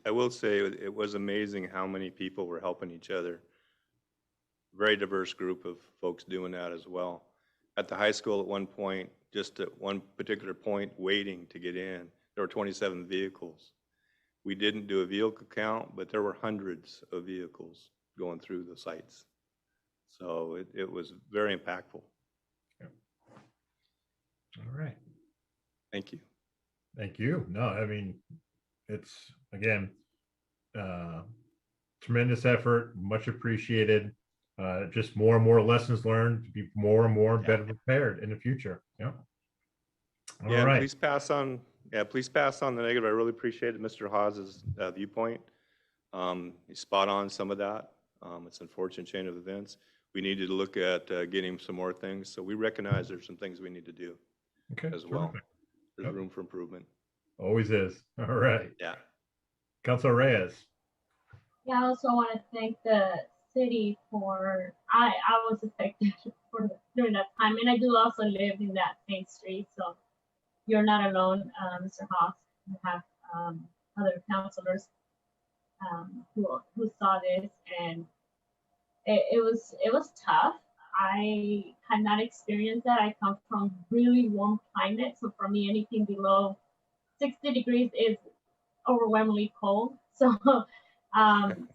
I will say it was amazing how many people were helping each other. Very diverse group of folks doing that as well. At the high school at one point, just at one particular point waiting to get in, there were 27 vehicles. We didn't do a vehicle count, but there were hundreds of vehicles going through the sites. So it was very impactful. Yeah. All right. Thank you. Thank you. No, I mean, it's, again, tremendous effort, much appreciated. Just more and more lessons learned to be more and more better prepared in the future. Yeah. All yeah, right. Please pass on Yeah, please pass on the negative. I really appreciated Mr. Hawes's viewpoint. He's spot on some of that. It's an unfortunate chain of events. We needed to look at getting some more things. So we recognize there's some things we need to do Okay. as well. Terrific. There's Yep. room for improvement. Always is. All right. Yeah. Councilor Reyes. Yeah, I also want to thank the city for, I was affected during that time, and I do also live in that same street, so you're not alone, Mr. Haas. You have other councilors who saw this, and it was tough. I had not experienced that. I come from really warm climate, so for me, anything below 60 degrees is overwhelmingly cold. So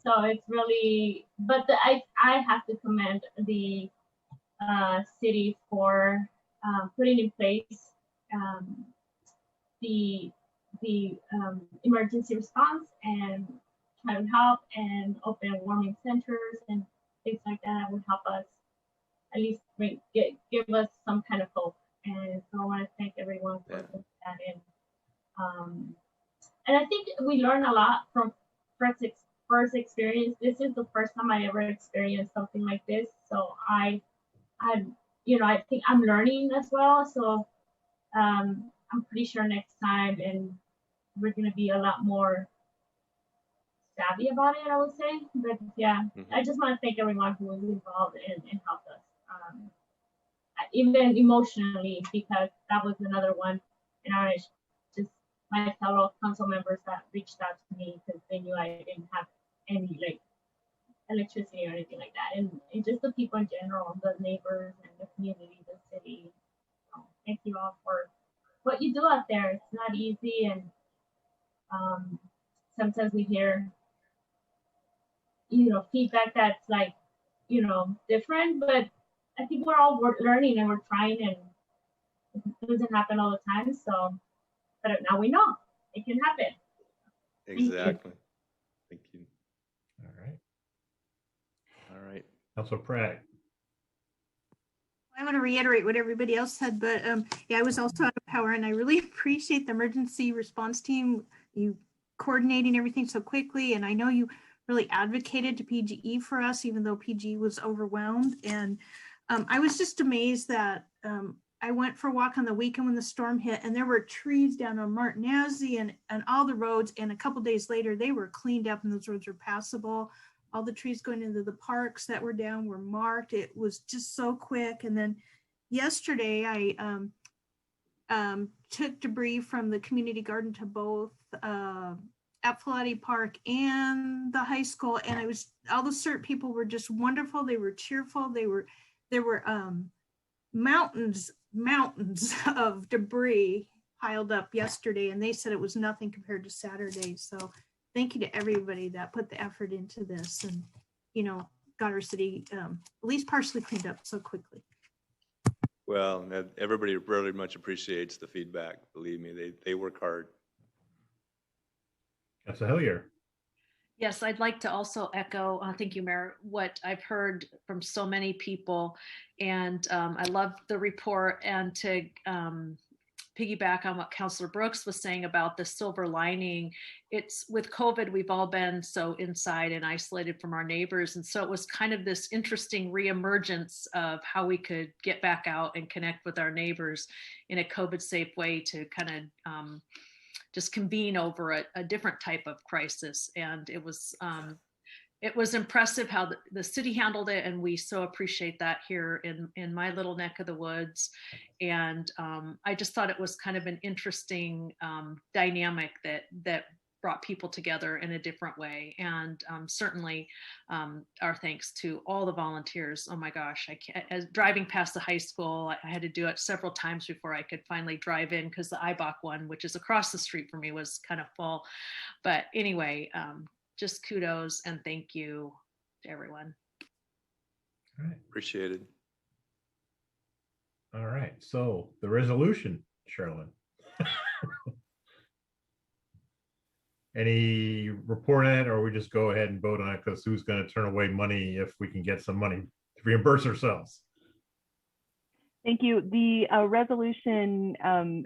so it's really, but I have to commend the city for putting in place the emergency response and try to help and open warming centers and things like that would help us at least give us some kind of hope. And so I want to thank everyone for putting that in. And I think we learn a lot from first experience. This is the first time I ever experienced something like this. So I think I'm learning as well. So I'm pretty sure next time, and we're going to be a lot more savvy about it, I would say. But yeah, I just want to thank everyone who was involved and helped us, even emotionally, because that was another one. And I just my fellow council members that reached out to me because they knew I didn't have any like electricity or anything like that, and just the people in general, the neighbors and the community, the city. So thank you all for what you do out there. It's not easy, and sometimes we hear feedback that's like different, but I think we're all learning and we're trying, and it doesn't happen all the time. So, but now we know it can happen. Exactly. Thank you. All right. All right. Councilor Pratt. I want to reiterate what everybody else said, but yeah, I was also out of power, and I really appreciate the emergency response team, you coordinating everything so quickly. And I know you really advocated to PGE for us, even though PGE was overwhelmed. And I was just amazed that I went for a walk on the weekend when the storm hit, and there were trees down on Martinezzi and all the roads. And a couple days later, they were cleaned up and those roads were passable. All the trees going into the parks that were down were marked. It was just so quick. And then yesterday, I took debris from the community garden to both at Tualatin Park and the high school. And all the CERT people were just wonderful. They were cheerful. There were mountains of debris piled up yesterday, and they said it was nothing compared to Saturday. So thank you to everybody that put the effort into this and, got our city at least partially cleaned up so quickly. Well, everybody really much appreciates the feedback. Believe me, they work hard. Councilor Hillier. Yes, I'd like to also echo, thank you, Mayor, what I've heard from so many people. And I love the report, and to piggyback on what Councilor Brooks was saying about the silver lining. It's with COVID, we've all been so inside and isolated from our neighbors. And so it was kind of this interesting reemergence of how we could get back out and connect with our neighbors in a COVID safe way to kind of just convene over a different type of crisis. And it was impressive how the city handled it, and we so appreciate that here in my little neck of the woods. And I just thought it was kind of an interesting dynamic that brought people together in a different way. And certainly our thanks to all the volunteers. Oh my gosh, as driving past the high school, I had to do it several times before I could finally drive in, because the IBOC one, which is across the street from me, was kind of full. But anyway, just kudos and thank you to everyone. All right. Appreciated. All right. So the resolution, Sherilyn. Any report on it, or we just go ahead and vote on it because who's going to turn away money if we can get some money to reimburse ourselves? Thank you. The resolution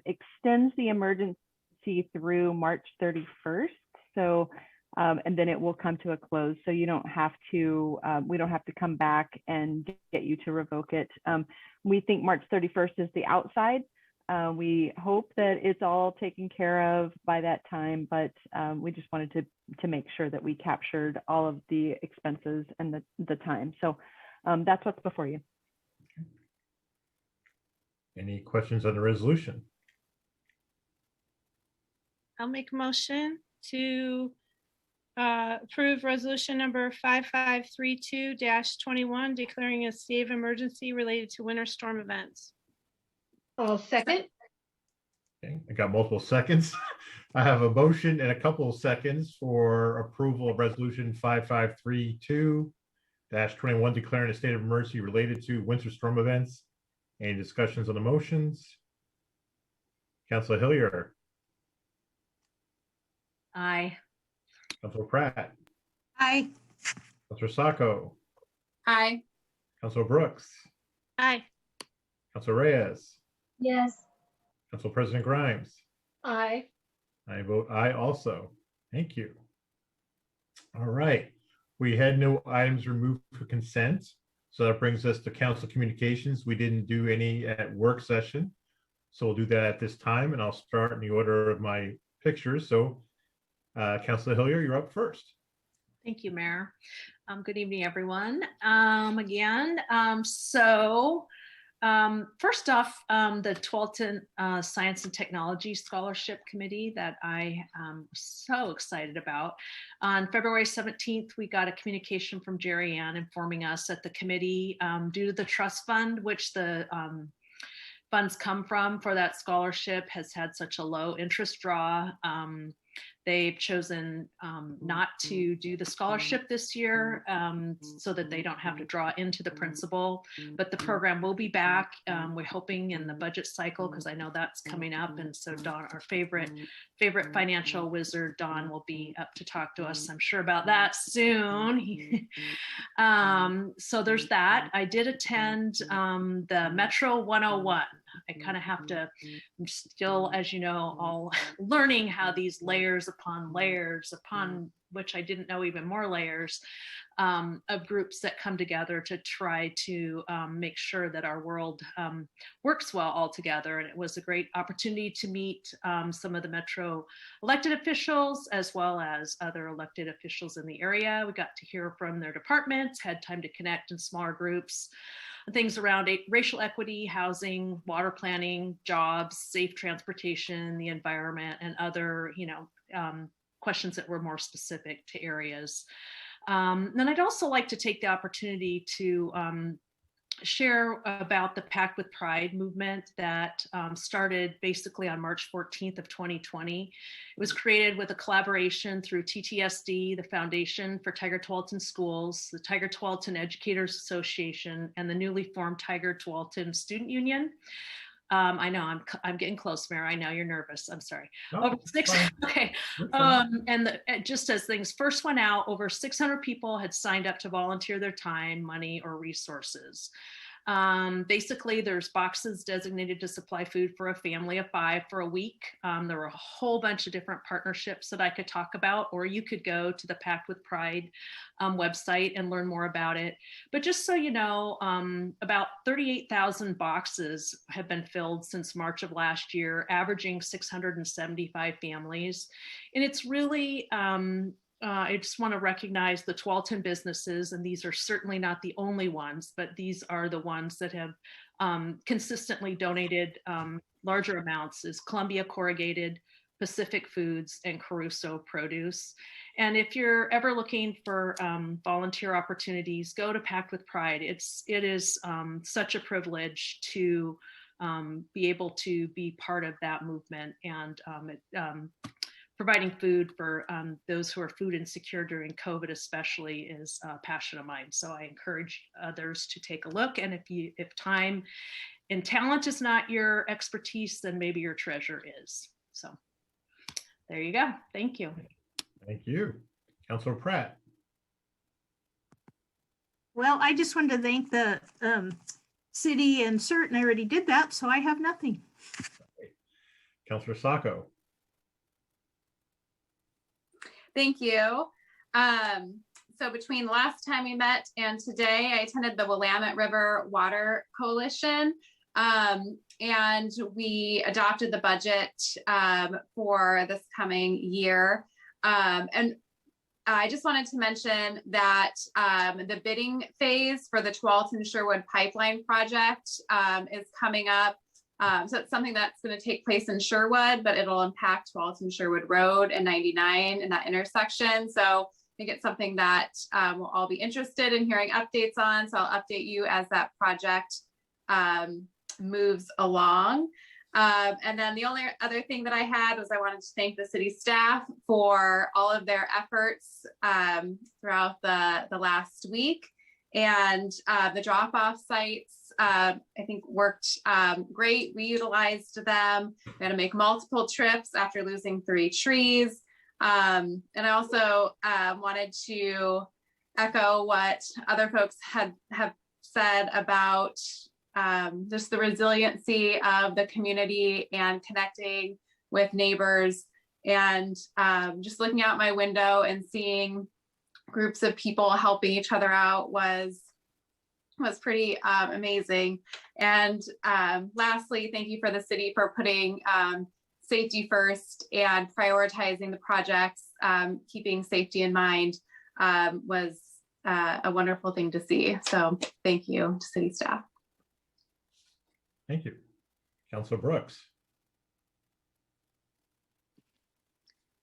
extends the emergency emergency through March 31st. So, and then it will come to a close. So you don't have to, we don't have to come back and get you to revoke it. We think March 31st is the outside. We hope that it's all taken care of by that time, but we just wanted to make sure that we captured all of the expenses and the time. So that's what's before you. Any questions on the resolution? I'll make a motion to approve resolution number 5532-21, declaring a state of emergency related to winter storm events. I'll second. Okay, I got multiple seconds. I have a motion and a couple of seconds for approval of resolution 5532-21, declaring a state of emergency related to winter storm events. Any discussions on the motions? Councilor Hillier, Aye. Councilor Pratt, Aye. Councilor Sacco, Aye. Councilor Brooks, Aye. Councilor Reyes, Yes. Council President Grimes. Aye. I vote aye also. Thank you. All right. We had no items removed for consent. So that brings us to council communications. We didn't do any at work session. So we'll do that at this time, and I'll start in the order of my pictures. So Councilor Hillier, you're up first. Thank you, Mayor. Good evening, everyone. First off, the Tualatin Science and Technology Scholarship Committee that I am so excited about. On February 17th, we got a communication from Jerry Ann informing us that the committee, due to the trust fund, which the funds come from for that scholarship, has had such a low interest draw. They've chosen not to do the scholarship this year so that they don't have to draw into the principal, but the program will be back. We're hoping in the budget cycle, because I know that's coming up. And so Don, our favorite financial wizard, Don, will be up to talk to us, I'm sure, about that soon. So there's that. I did attend the Metro 101. I kind of have to, I'm still, as you know, all learning how these layers upon layers, upon which I didn't know even more layers of groups that come together to try to make sure that our world works well all together. And it was a great opportunity to meet some of the Metro elected officials, as well as other elected officials in the area. We got to hear from their departments, had time to connect in smaller groups. Things around racial equity, housing, water planning, jobs, safe transportation, the environment, and other, questions that were more specific to areas. Then I'd also like to take the opportunity to share about the Pact with Pride movement that started basically on March 14th of 2020. It was created with a collaboration through TTSD, the Foundation for Tiger Tualatin Schools, the Tiger Tualatin Educators Association, and the newly formed Tiger Tualatin Student Union. I know I'm getting close, Mayor. I know you're nervous. I'm sorry. No, Over six, okay. Just as things first went out, over 600 people had signed up to volunteer their time, money, or resources. Basically, there's boxes designated to supply food for a family of 5 for a week. There were a whole bunch of different partnerships that I could talk about, or you could go to the Pact with Pride website and learn more about it. But just so you know, about 38,000 boxes have been filled since March of last year, averaging 675 families. And it's really, I just want to recognize the Tualatin businesses, and these are certainly not the only ones, but these are the ones that have consistently donated larger amounts, is Columbia Corrugated, Pacific Foods, and Caruso Produce. And if you're ever looking for volunteer opportunities, go to Pact with Pride. It is such a privilege to be able to be part of that movement, and providing food for those who are food insecure during COVID especially is a passion of mine. So I encourage others to take a look. And if time and talent is not your expertise, then maybe your treasure is. So there you go. Thank you. Thank you. Councilor Pratt. Well, I just wanted to thank the city and CERT, and I already did that, so I have nothing. Councilor Sacco. Thank you. So between the last time we met and today, I attended the Willamette River Water Coalition, and we adopted the budget for this coming year. And I just wanted to mention that the bidding phase for the Tualatin Sherwood Pipeline project is coming up. So it's something that's going to take place in Sherwood, but it'll impact Tualatin Sherwood Road and 99 in that intersection. So I think it's something that we'll all be interested in hearing updates on. So I'll update you as that project moves along. And then the only other thing that I had was I wanted to thank the city staff for all of their efforts throughout the last week. And the drop-off sites, I think worked great. We utilized them. We had to make multiple trips after losing 3 trees. And I also wanted to echo what other folks have said about just the resiliency of the community and connecting with neighbors, and just looking out my window and seeing groups of people helping each other out was pretty amazing. And lastly, thank you for the city for putting safety first and prioritizing the projects, keeping safety in mind was a wonderful thing to see. So thank you to city staff. Thank you. Councilor Brooks.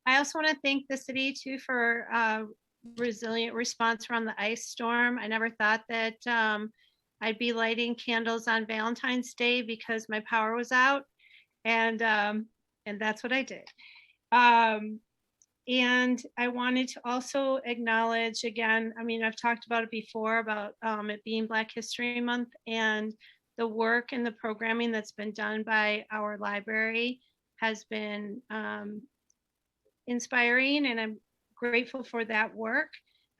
I also want to thank the city too for resilient response around the ice storm. I never thought that I'd be lighting candles on Valentine's Day because my power was out, and that's what I did. And I wanted to also acknowledge again, I mean, I've talked about it before about it being Black History Month, and the work and the programming that's been done by our library has been inspiring, and I'm grateful for that work.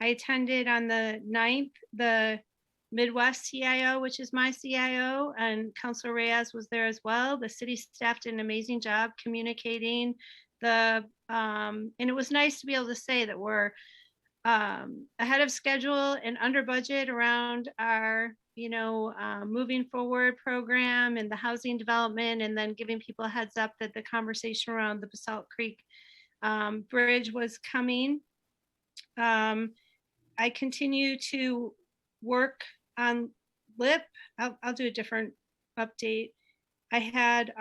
I attended on the 9th, the Midwest CIO, which is my CIO, and Councilor Reyes was there as well. The city staff did an amazing job communicating and it was nice to be able to say that we're ahead of schedule and under budget around our, moving forward program and the housing development, and then giving people a heads up that the conversation around the Basalt Creek bridge was coming. I continue to work on LIP. I'll do a different update. I had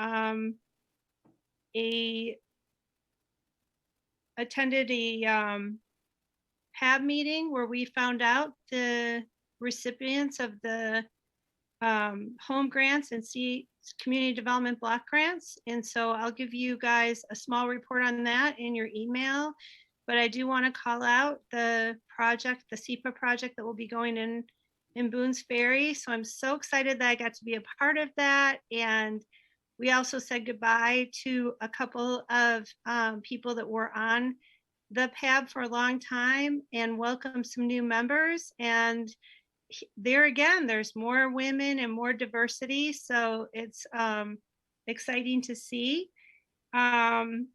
attended a PAB meeting where we found out the recipients of the home grants and community development block grants. And so I'll give you guys a small report on that in your email. But I do want to call out the project, the SEPA project that will be going in Boone's Ferry. So I'm so excited that I got to be a part of that. And we also said goodbye to a couple of people that were on the PAB for a long time and welcome some new members. And there again, there's more women and more diversity. So it's exciting to see. And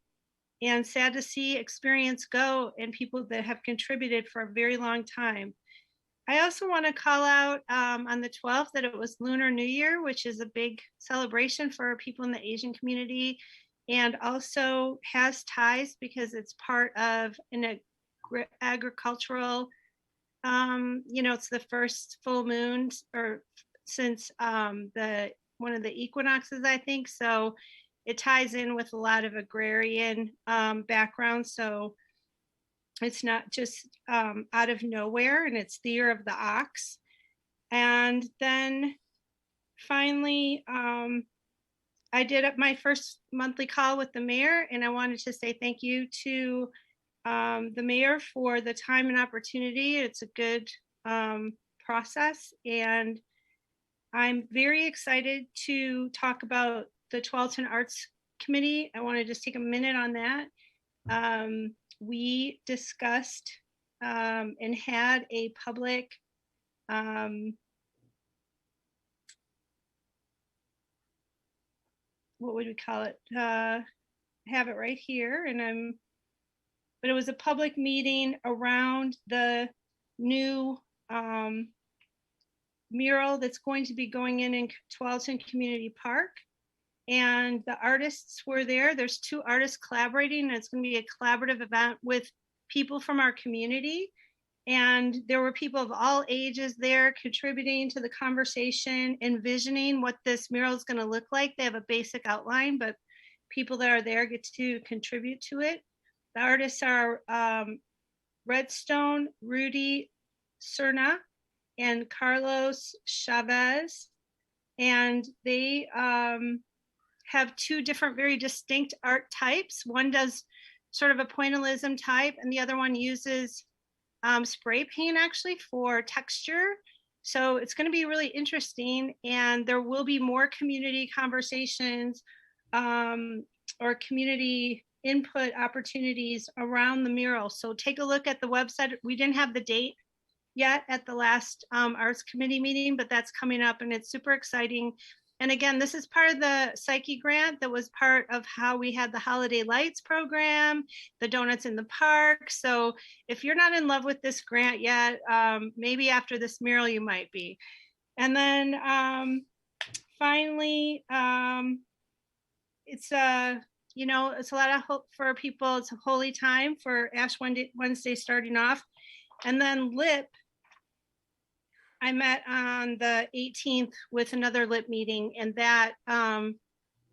sad to see experience go and people that have contributed for a very long time. I also want to call out on the 12th that it was Lunar New Year, which is a big celebration for people in the Asian community, and also has ties because it's part of an agricultural, it's the first full moon or since one of the equinoxes, I think. So it ties in with a lot of agrarian background. So it's not just out of nowhere, and it's the year of the ox. And then finally, I did my first monthly call with the mayor, and I wanted to say thank you to the mayor for the time and opportunity. It's a good process, and I'm very excited to talk about the Tualatin Arts Committee. I want to just take a minute on that. We discussed and had a public what would we call it? Have it right here, and but it was a public meeting around the new mural that's going to be going in Tualatin Community Park. And the artists were there. There's 2 artists collaborating, and it's going to be a collaborative event with people from our community. And there were people of all ages there contributing to the conversation, envisioning what this mural is going to look like. They have a basic outline, but people that are there get to contribute to it. The artists are Redstone, Rudy Cerna, and Carlos Chavez. And they have 2 different, very distinct art types. One does sort of a pointillism type, and the other one uses spray paint actually for texture. So it's going to be really interesting, and there will be more community conversations or community input opportunities around the mural. So take a look at the website. We didn't have the date yet at the last Arts Committee meeting, but that's coming up, and it's super exciting. And again, this is part of the Psyche grant that was part of how we had the Holiday Lights program, the Donuts in the Park. So if you're not in love with this grant yet, maybe after this mural you might be. And then finally, it's you know, it's a lot of hope for people. It's a holy time for Ash Wednesday starting off. And then LIP, I met on the 18th with another LIP meeting, and that I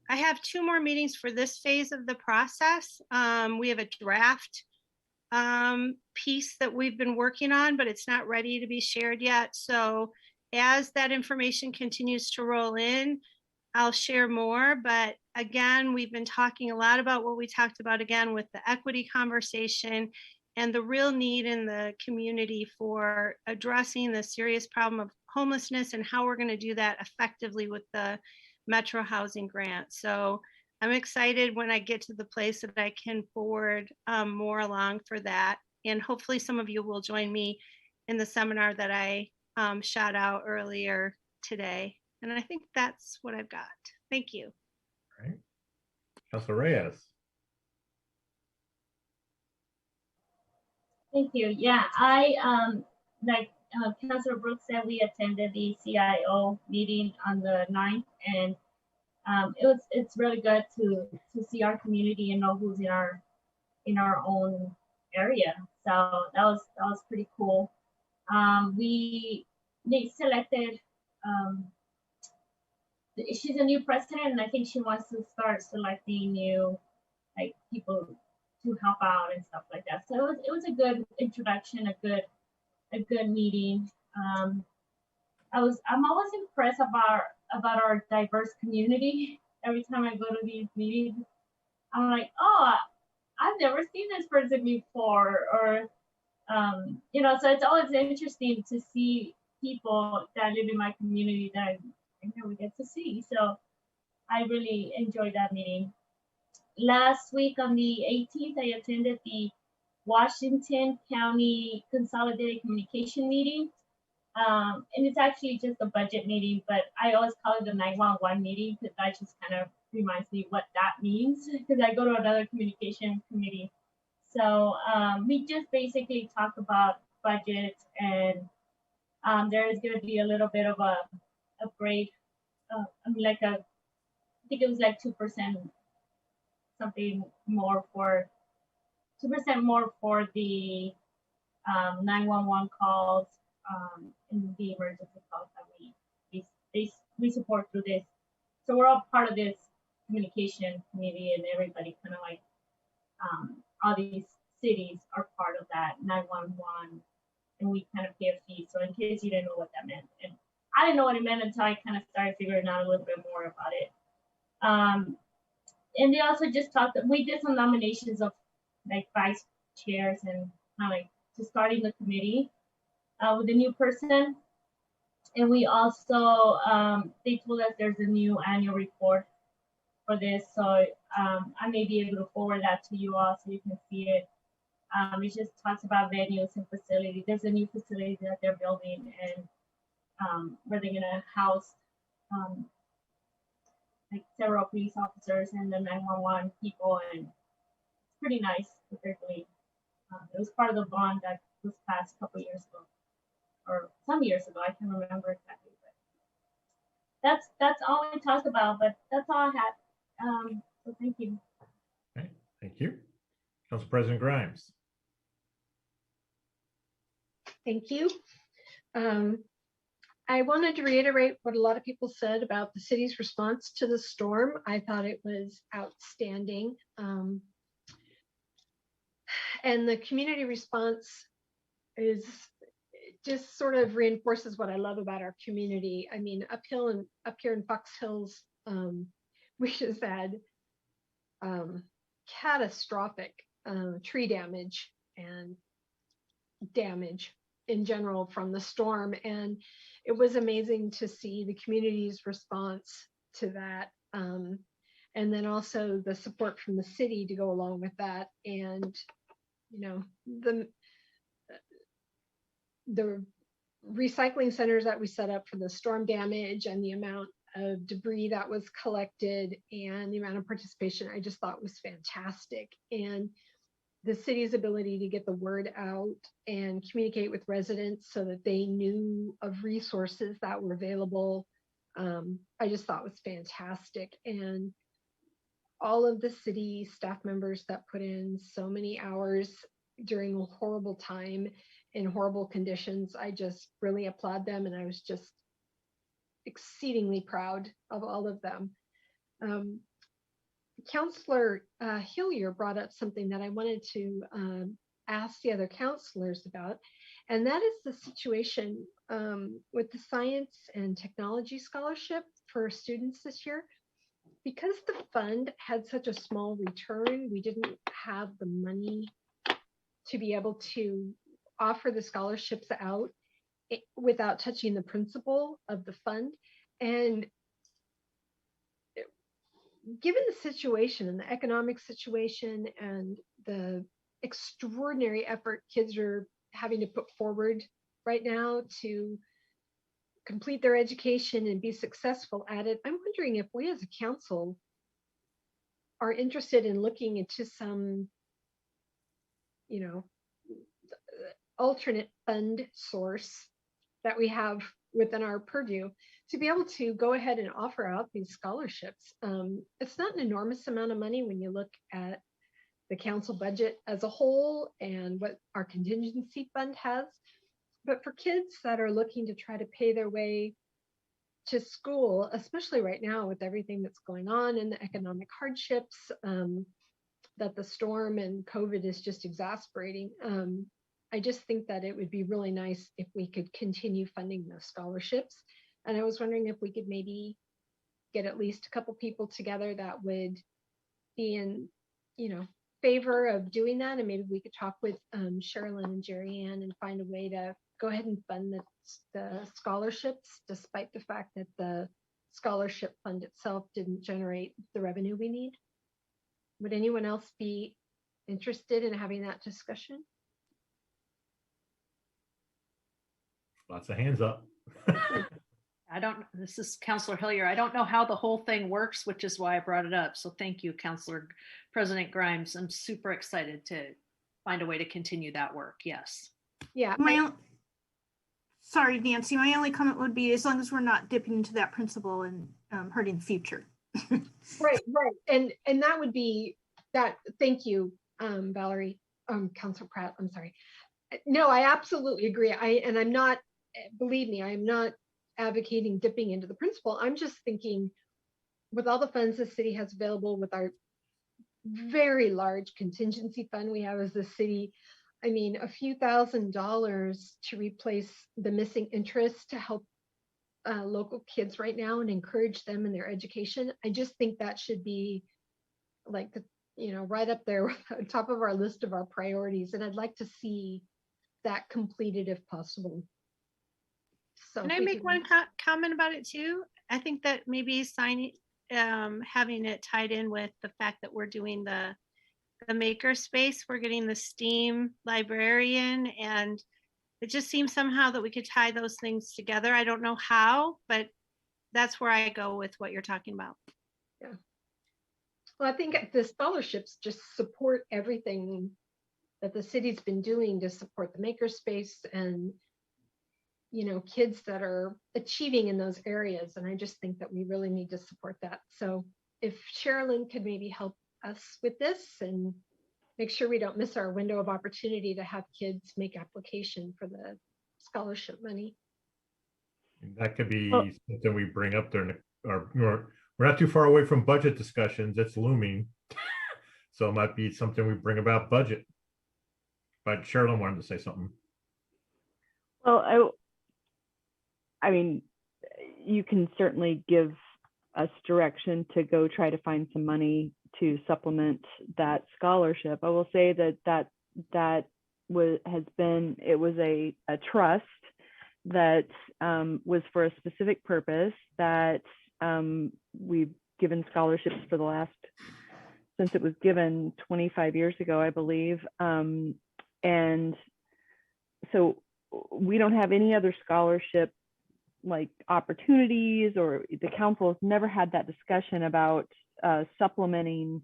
have 2 more meetings for this phase of the process. We have a draft piece that we've been working on, but it's not ready to be shared yet. So as that information continues to roll in, I'll share more. But again, we've been talking a lot about what we talked about again with the equity conversation and the real need in the community for addressing the serious problem of homelessness and how we're going to do that effectively with the Metro Housing Grant. So I'm excited when I get to the place that I can forward more along for that. And hopefully some of you will join me in the seminar that I shot out earlier today. And I think that's what I've got. Thank you. All right. Councilor Reyes. Thank you. Yeah, I like Councilor Brooks said, we attended the CIO meeting on the 9th, and it's really good to see our community and know who's in our own area. So that was pretty cool. They selected she's a new president, and I think she wants to start selecting new people to help out and stuff like that. So it was a good introduction, a good meeting. I'm always impressed about our diverse community. Every time I go to these meetings, I'm like, oh, I've never seen this person before, or you know. So it's always interesting to see people that live in my community that I never get to see. So I really enjoyed that meeting. Last week on the 18th, I attended the Washington County Consolidated Communication meeting. And it's actually just a budget meeting, but I always call it the 911 meeting because that just kind of reminds me what that means, because I go to another communication committee. So we just basically talk about budget, and there is going to be a little bit of a upgrade. I think it was like 2%, something more for 2% more for the 911 calls and the emergency calls that we support through this. So we're all part of this communication committee, and everybody kind of like all these cities are part of that 911, and we kind of pay a fee. So in case you didn't know what that meant, and I didn't know what it meant until I kind of started figuring out a little bit more about it. And they also just we did some nominations of like vice chairs and kind of like just starting the committee with a new person. And we also, they told us there's a new annual report for this. So I may be able to forward that to you all so you can see it. It just talks about venues and facilities. There's a new facility that they're building, and where they're gonna house like several police officers and the 911 people, and it's pretty nice what they're doing. It was part of the bond that was passed a couple years ago, or some years ago. I can't remember exactly, but that's all we talked about. But that's all I had. So thank you. Okay, thank you. Council President Grimes. Thank you. I wanted to reiterate what a lot of people said about the city's response to the storm. I thought it was outstanding. And the community response is just sort of reinforces what I love about our community. I mean, up here in Fox Hills, we just had catastrophic tree damage and damage in general from the storm, and it was amazing to see the community's response to that, and then also the support from the city to go along with that. And you know, the recycling centers that we set up for the storm damage and the amount of debris that was collected and the amount of participation, I just thought was fantastic. And the city's ability to get the word out and communicate with residents so that they knew of resources that were available, I just thought was fantastic. And all of the city staff members that put in so many hours during a horrible time in horrible conditions, I just really applaud them. And I was just exceedingly proud of all of them. Councillor Hillier brought up something that I wanted to ask the other councillors about, and that is the situation with the science and technology scholarship for students this year. Because the fund had such a small return, we didn't have the money to be able to offer the scholarships out without touching the principal of the fund. And given the situation and the economic situation and the extraordinary effort kids are having to put forward right now to complete their education and be successful at it, I'm wondering if we as a council are interested in looking into some, you know, alternate fund source that we have within our purview to be able to go ahead and offer out these scholarships. It's not an enormous amount of money when you look at the council budget as a whole and what our contingency fund has. But for kids that are looking to try to pay their way to school, especially right now with everything that's going on and the economic hardships that the storm and COVID is just exasperating, I just think that it would be really nice if we could continue funding those scholarships. And I was wondering if we could maybe get at least a couple people together that would be in, you know, favor of doing that. And maybe we could talk with Sherilyn and Jerry Ann and find a way to go ahead and fund the scholarships, despite the fact that the scholarship fund itself didn't generate the revenue we need. Would anyone else be interested in having that discussion? Lots of hands up. This is Councillor Hillier. I don't know how the whole thing works, which is why I brought it up. So thank you, Councillor President Grimes. I'm super excited to find a way to continue that work. Yes. Yeah. Sorry, Nancy, my only comment would be as long as we're not dipping into that principle and hurting the future. Right. And that would be that. Thank you, Valerie, Councilor Pratt, I'm sorry. No, I absolutely agree. I'm not, believe me, I'm not advocating dipping into the principal. I'm just thinking with all the funds the city has available, with our very large contingency fund we have as the city, I mean, a few $1,000s to replace the missing interest to help local kids right now and encourage them in their education. I just think that should be like the, you know, right up there on top of our list of our priorities. And I'd like to see that completed if possible. So can I make one comment about it too? I think that maybe having it tied in with the fact that we're doing the maker space, we're getting the STEAM librarian, and it just seems somehow that we could tie those things together. I don't know how, but that's where I go with what you're talking about. Yeah. Well, I think the scholarships just support everything that the city's been doing to support the makerspace and, you know, kids that are achieving in those areas. And I just think that we really need to support that. So if Sherilyn could maybe help us with this and make sure we don't miss our window of opportunity to have kids make application for the scholarship money. That could be Well- something we bring up there, or we're not too far away from budget discussions. It's looming. So it might be something we bring about budget. But Sherilyn wanted to say something. Well, I mean, you can certainly give us direction to go try to find some money to supplement that scholarship. I will say that it was a trust that was for a specific purpose, that we've given scholarships for the last, since it was given 25 years ago, I believe. And so we don't have any other scholarship like opportunities, or the council has never had that discussion about supplementing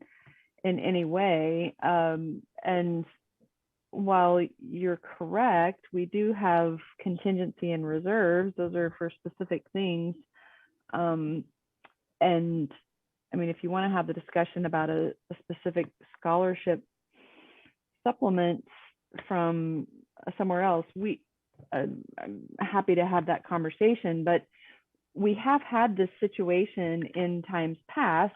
in any way. And while you're correct, we do have contingency and reserves. Those are for specific things. And I mean, if you want to have the discussion about a specific scholarship supplement from somewhere else, I'm happy to have that conversation. But we have had this situation in times past.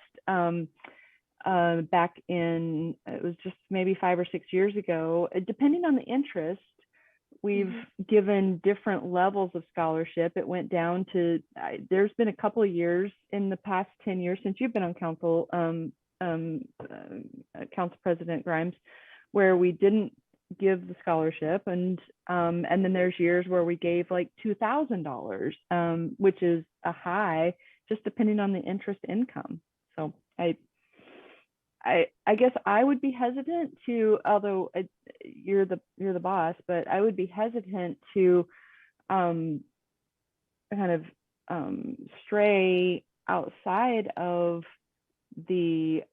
Back in, it was just maybe 5 or 6 years ago, depending on the interest, we've given different levels of scholarship. It went down to, there's been a couple of years in the past 10 years since you've been on council, Council President Grimes, where we didn't give the scholarship, and then there's years where we gave like $2,000, which is a high, just depending on the interest income. So I guess I would be hesitant to, although you're the boss, but I would be hesitant to kind of stray outside of the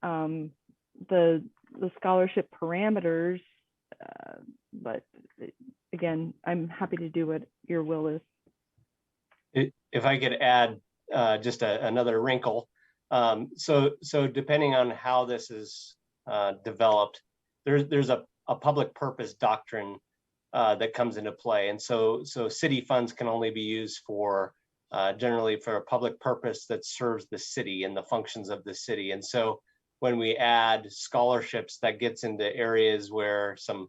scholarship parameters. But again, I'm happy to do what your will is. If I could add just another wrinkle. So depending on how this is developed, there's a public purpose doctrine that comes into play. And so city funds can only be used for generally for a public purpose that serves the city and the functions of the city. And so when we add scholarships, that gets into areas where some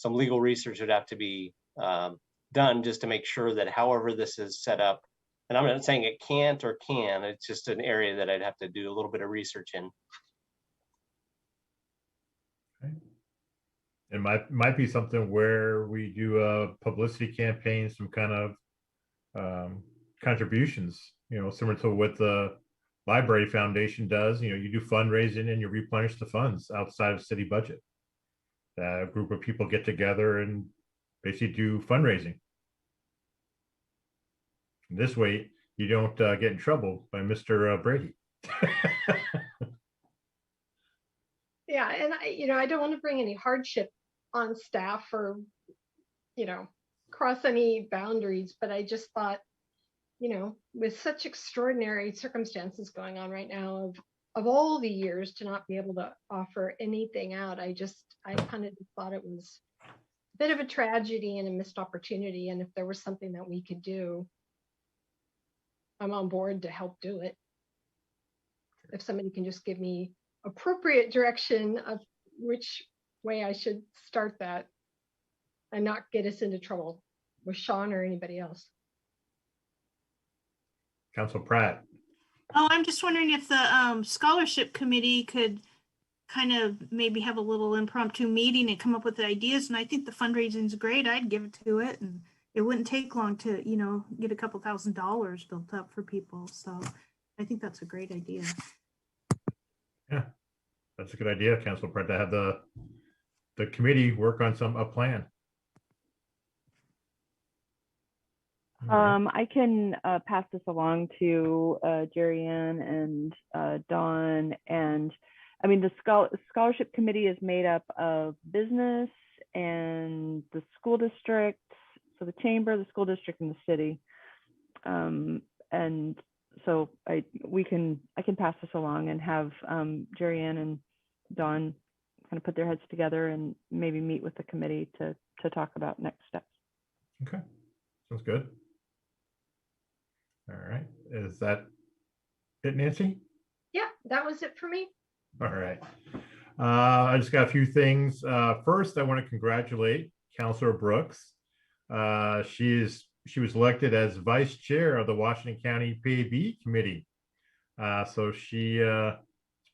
legal research would have to be done just to make sure that however this is set up, and I'm not saying it can't or can, it's just an area that I'd have to do a little bit of research in. Okay. It might be something where we do a publicity campaign, some kind of contributions, similar to what the Library Foundation does. You do fundraising and you replenish the funds outside of city budget. A group of people get together and basically do fundraising. This way, you don't get in trouble by Mr. Brady. Yeah, and I don't want to bring any hardship on staff or, cross any boundaries, but I just thought, with such extraordinary circumstances going on right now of all the years to not be able to offer anything out, I kind of thought it was a bit of a tragedy and a missed opportunity. And if there was something that we could do, I'm on board to help do it. If somebody can just give me appropriate direction of which way I should start that and not get us into trouble with Sean or anybody else. Council Pratt. Oh, I'm just wondering if the scholarship committee could kind of maybe have a little impromptu meeting and come up with ideas. And I think the fundraising is great. I'd give it to it, and it wouldn't take long to, get a couple $1,000s built up for people. So I think that's a great idea. Yeah, that's a good idea, Council Pratt, to have the committee work on a plan. I can pass this along to Jerry Ann and Dawn. And I mean, the scholarship committee is made up of business and the school district, so the chamber, the school district, and the city. And so I can pass this along and have Jerry Ann and Dawn kind of put their heads together and maybe meet with the committee to talk about next steps. Okay, sounds good. All right, is that it, Nancy? Yeah, that was it for me. All right. I just got a few things. First, I want to congratulate Councilor Brooks. She was elected as vice chair of the Washington County PAB committee. So she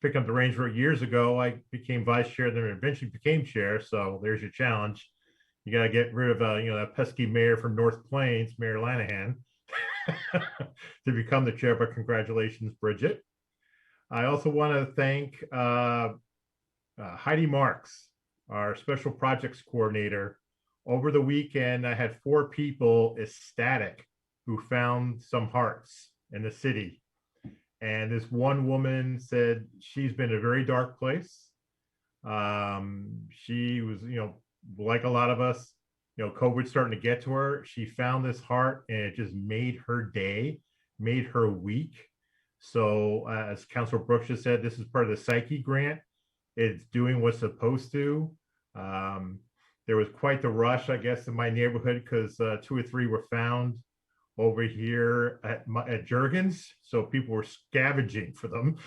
picked up the reins for years ago. I became vice chair, then eventually became chair. So there's your challenge. You got to get rid of that pesky mayor from North Plains, Mayor Lanahan, to become the chair. But congratulations, Bridget. I also want to thank Heidi Marks, our special projects coordinator. Over the weekend, I had 4 people ecstatic who found some hearts in the city. And this one woman said she's been in a very dark place. She was, like a lot of us, COVID's starting to get to her. She found this heart and it just made her day, made her week. So as Councilor Brooks just said, this is part of the Psyche grant. It's doing what's supposed to. There was quite the rush, I guess, in my neighborhood because 2 or 3 were found over here at Jurgens. So people were scavenging for them.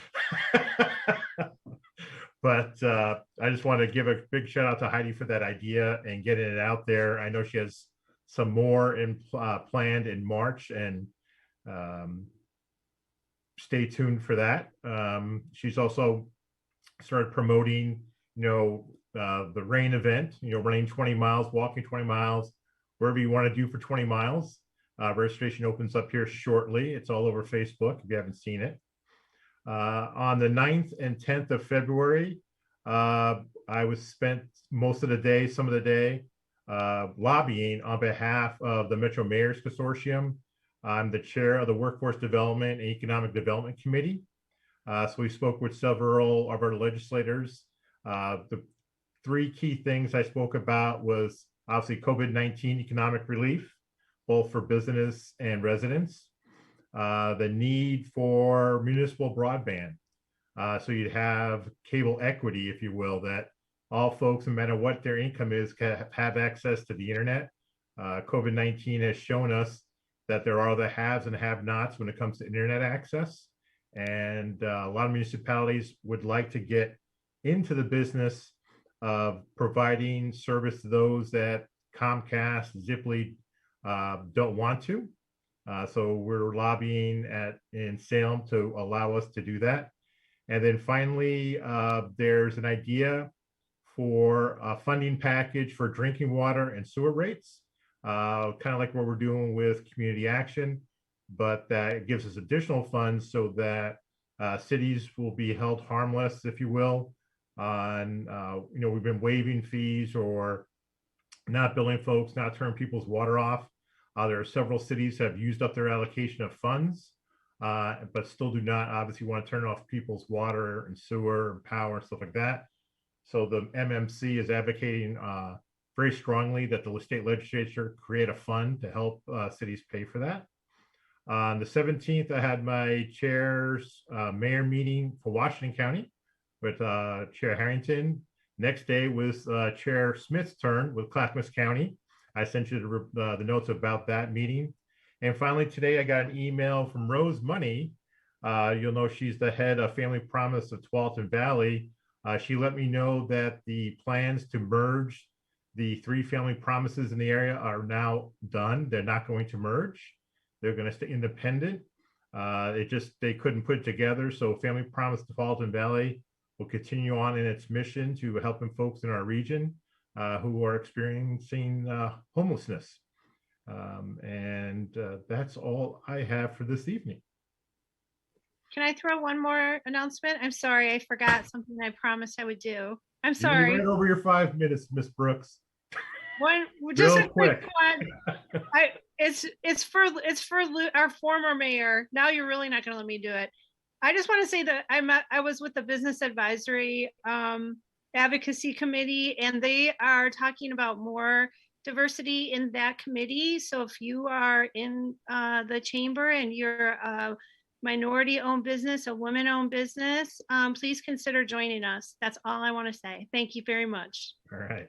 But I just want to give a big shout out to Heidi for that idea and getting it out there. I know she has some more planned in March, and stay tuned for that. She's also started promoting, the rain event, running 20 miles, walking 20 miles, wherever you want to do for 20 miles. Registration opens up here shortly. It's all over Facebook if you haven't seen it. On the 9th and 10th of February, I was spent most of the day, some of the day, lobbying on behalf of the Metro Mayors Consortium. I'm the chair of the Workforce Development and Economic Development Committee. So we spoke with several of our legislators. The 3 key things I spoke about was obviously COVID-19 economic relief, both for business and residents. The need for municipal broadband. So you'd have cable equity, if you will, that all folks, no matter what their income is, can have access to the internet. COVID-19 has shown us that there are the haves and have-nots when it comes to internet access. And a lot of municipalities would like to get into the business of providing service to those that Comcast, Ziply don't want to. So we're lobbying in Salem to allow us to do that. And then finally, there's an idea for a funding package for drinking water and sewer rates, kind of like what we're doing with community action, but that gives us additional funds so that cities will be held harmless, if you will, on, we've been waiving fees or not billing folks, not turning people's water off. There are several cities that have used up their allocation of funds, but still do not obviously want to turn off people's water and sewer and power and stuff like that. So the MMC is advocating very strongly that the state legislature create a fund to help cities pay for that. On the 17th, I had my chair's mayor meeting for Washington County with Chair Harrington. Next day was Chair Smith's turn with Clackamas County. I sent you the notes about that meeting. And finally, today I got an email from Rose Money. You'll know she's the head of Family Promise of Tualatin Valley. She let me know that the plans to merge the 3 family promises in the area are now done. They're not going to merge. They're going to stay independent. They couldn't put it together. So Family Promise of Tualatin Valley will continue on in its mission to helping folks in our region who are experiencing homelessness. And that's all I have for this evening. Can I throw one more announcement? I'm sorry, I forgot something I promised I would do. I'm You're sorry. right over your 5 minutes, Miss Brooks. Just Real a quick one. It's for our former mayor. Now you're really not going to let me do it. I just want to say that I was with the business advisory, and Advocacy Committee, and they are talking about more diversity in that committee. So if you are in the chamber and you're a minority-owned business, a women-owned business, please consider joining us. That's all I want to say. Thank you very much. All right.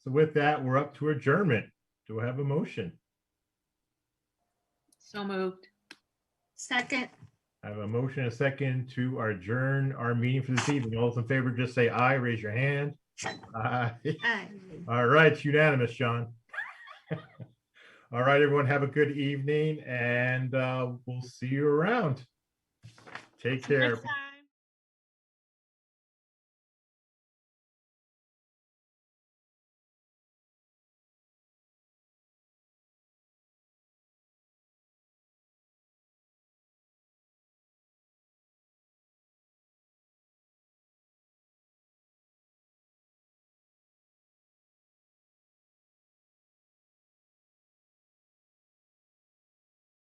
So with that, we're up to adjournment. Do I have a motion? So moved. Second. I have a motion and a second to adjourn our meeting for this evening. All those in favor, just say aye, raise your hand. Aye. Aye. All right, it's unanimous, John. All right, everyone, have a good evening, and we'll see you around. Take care. Next time.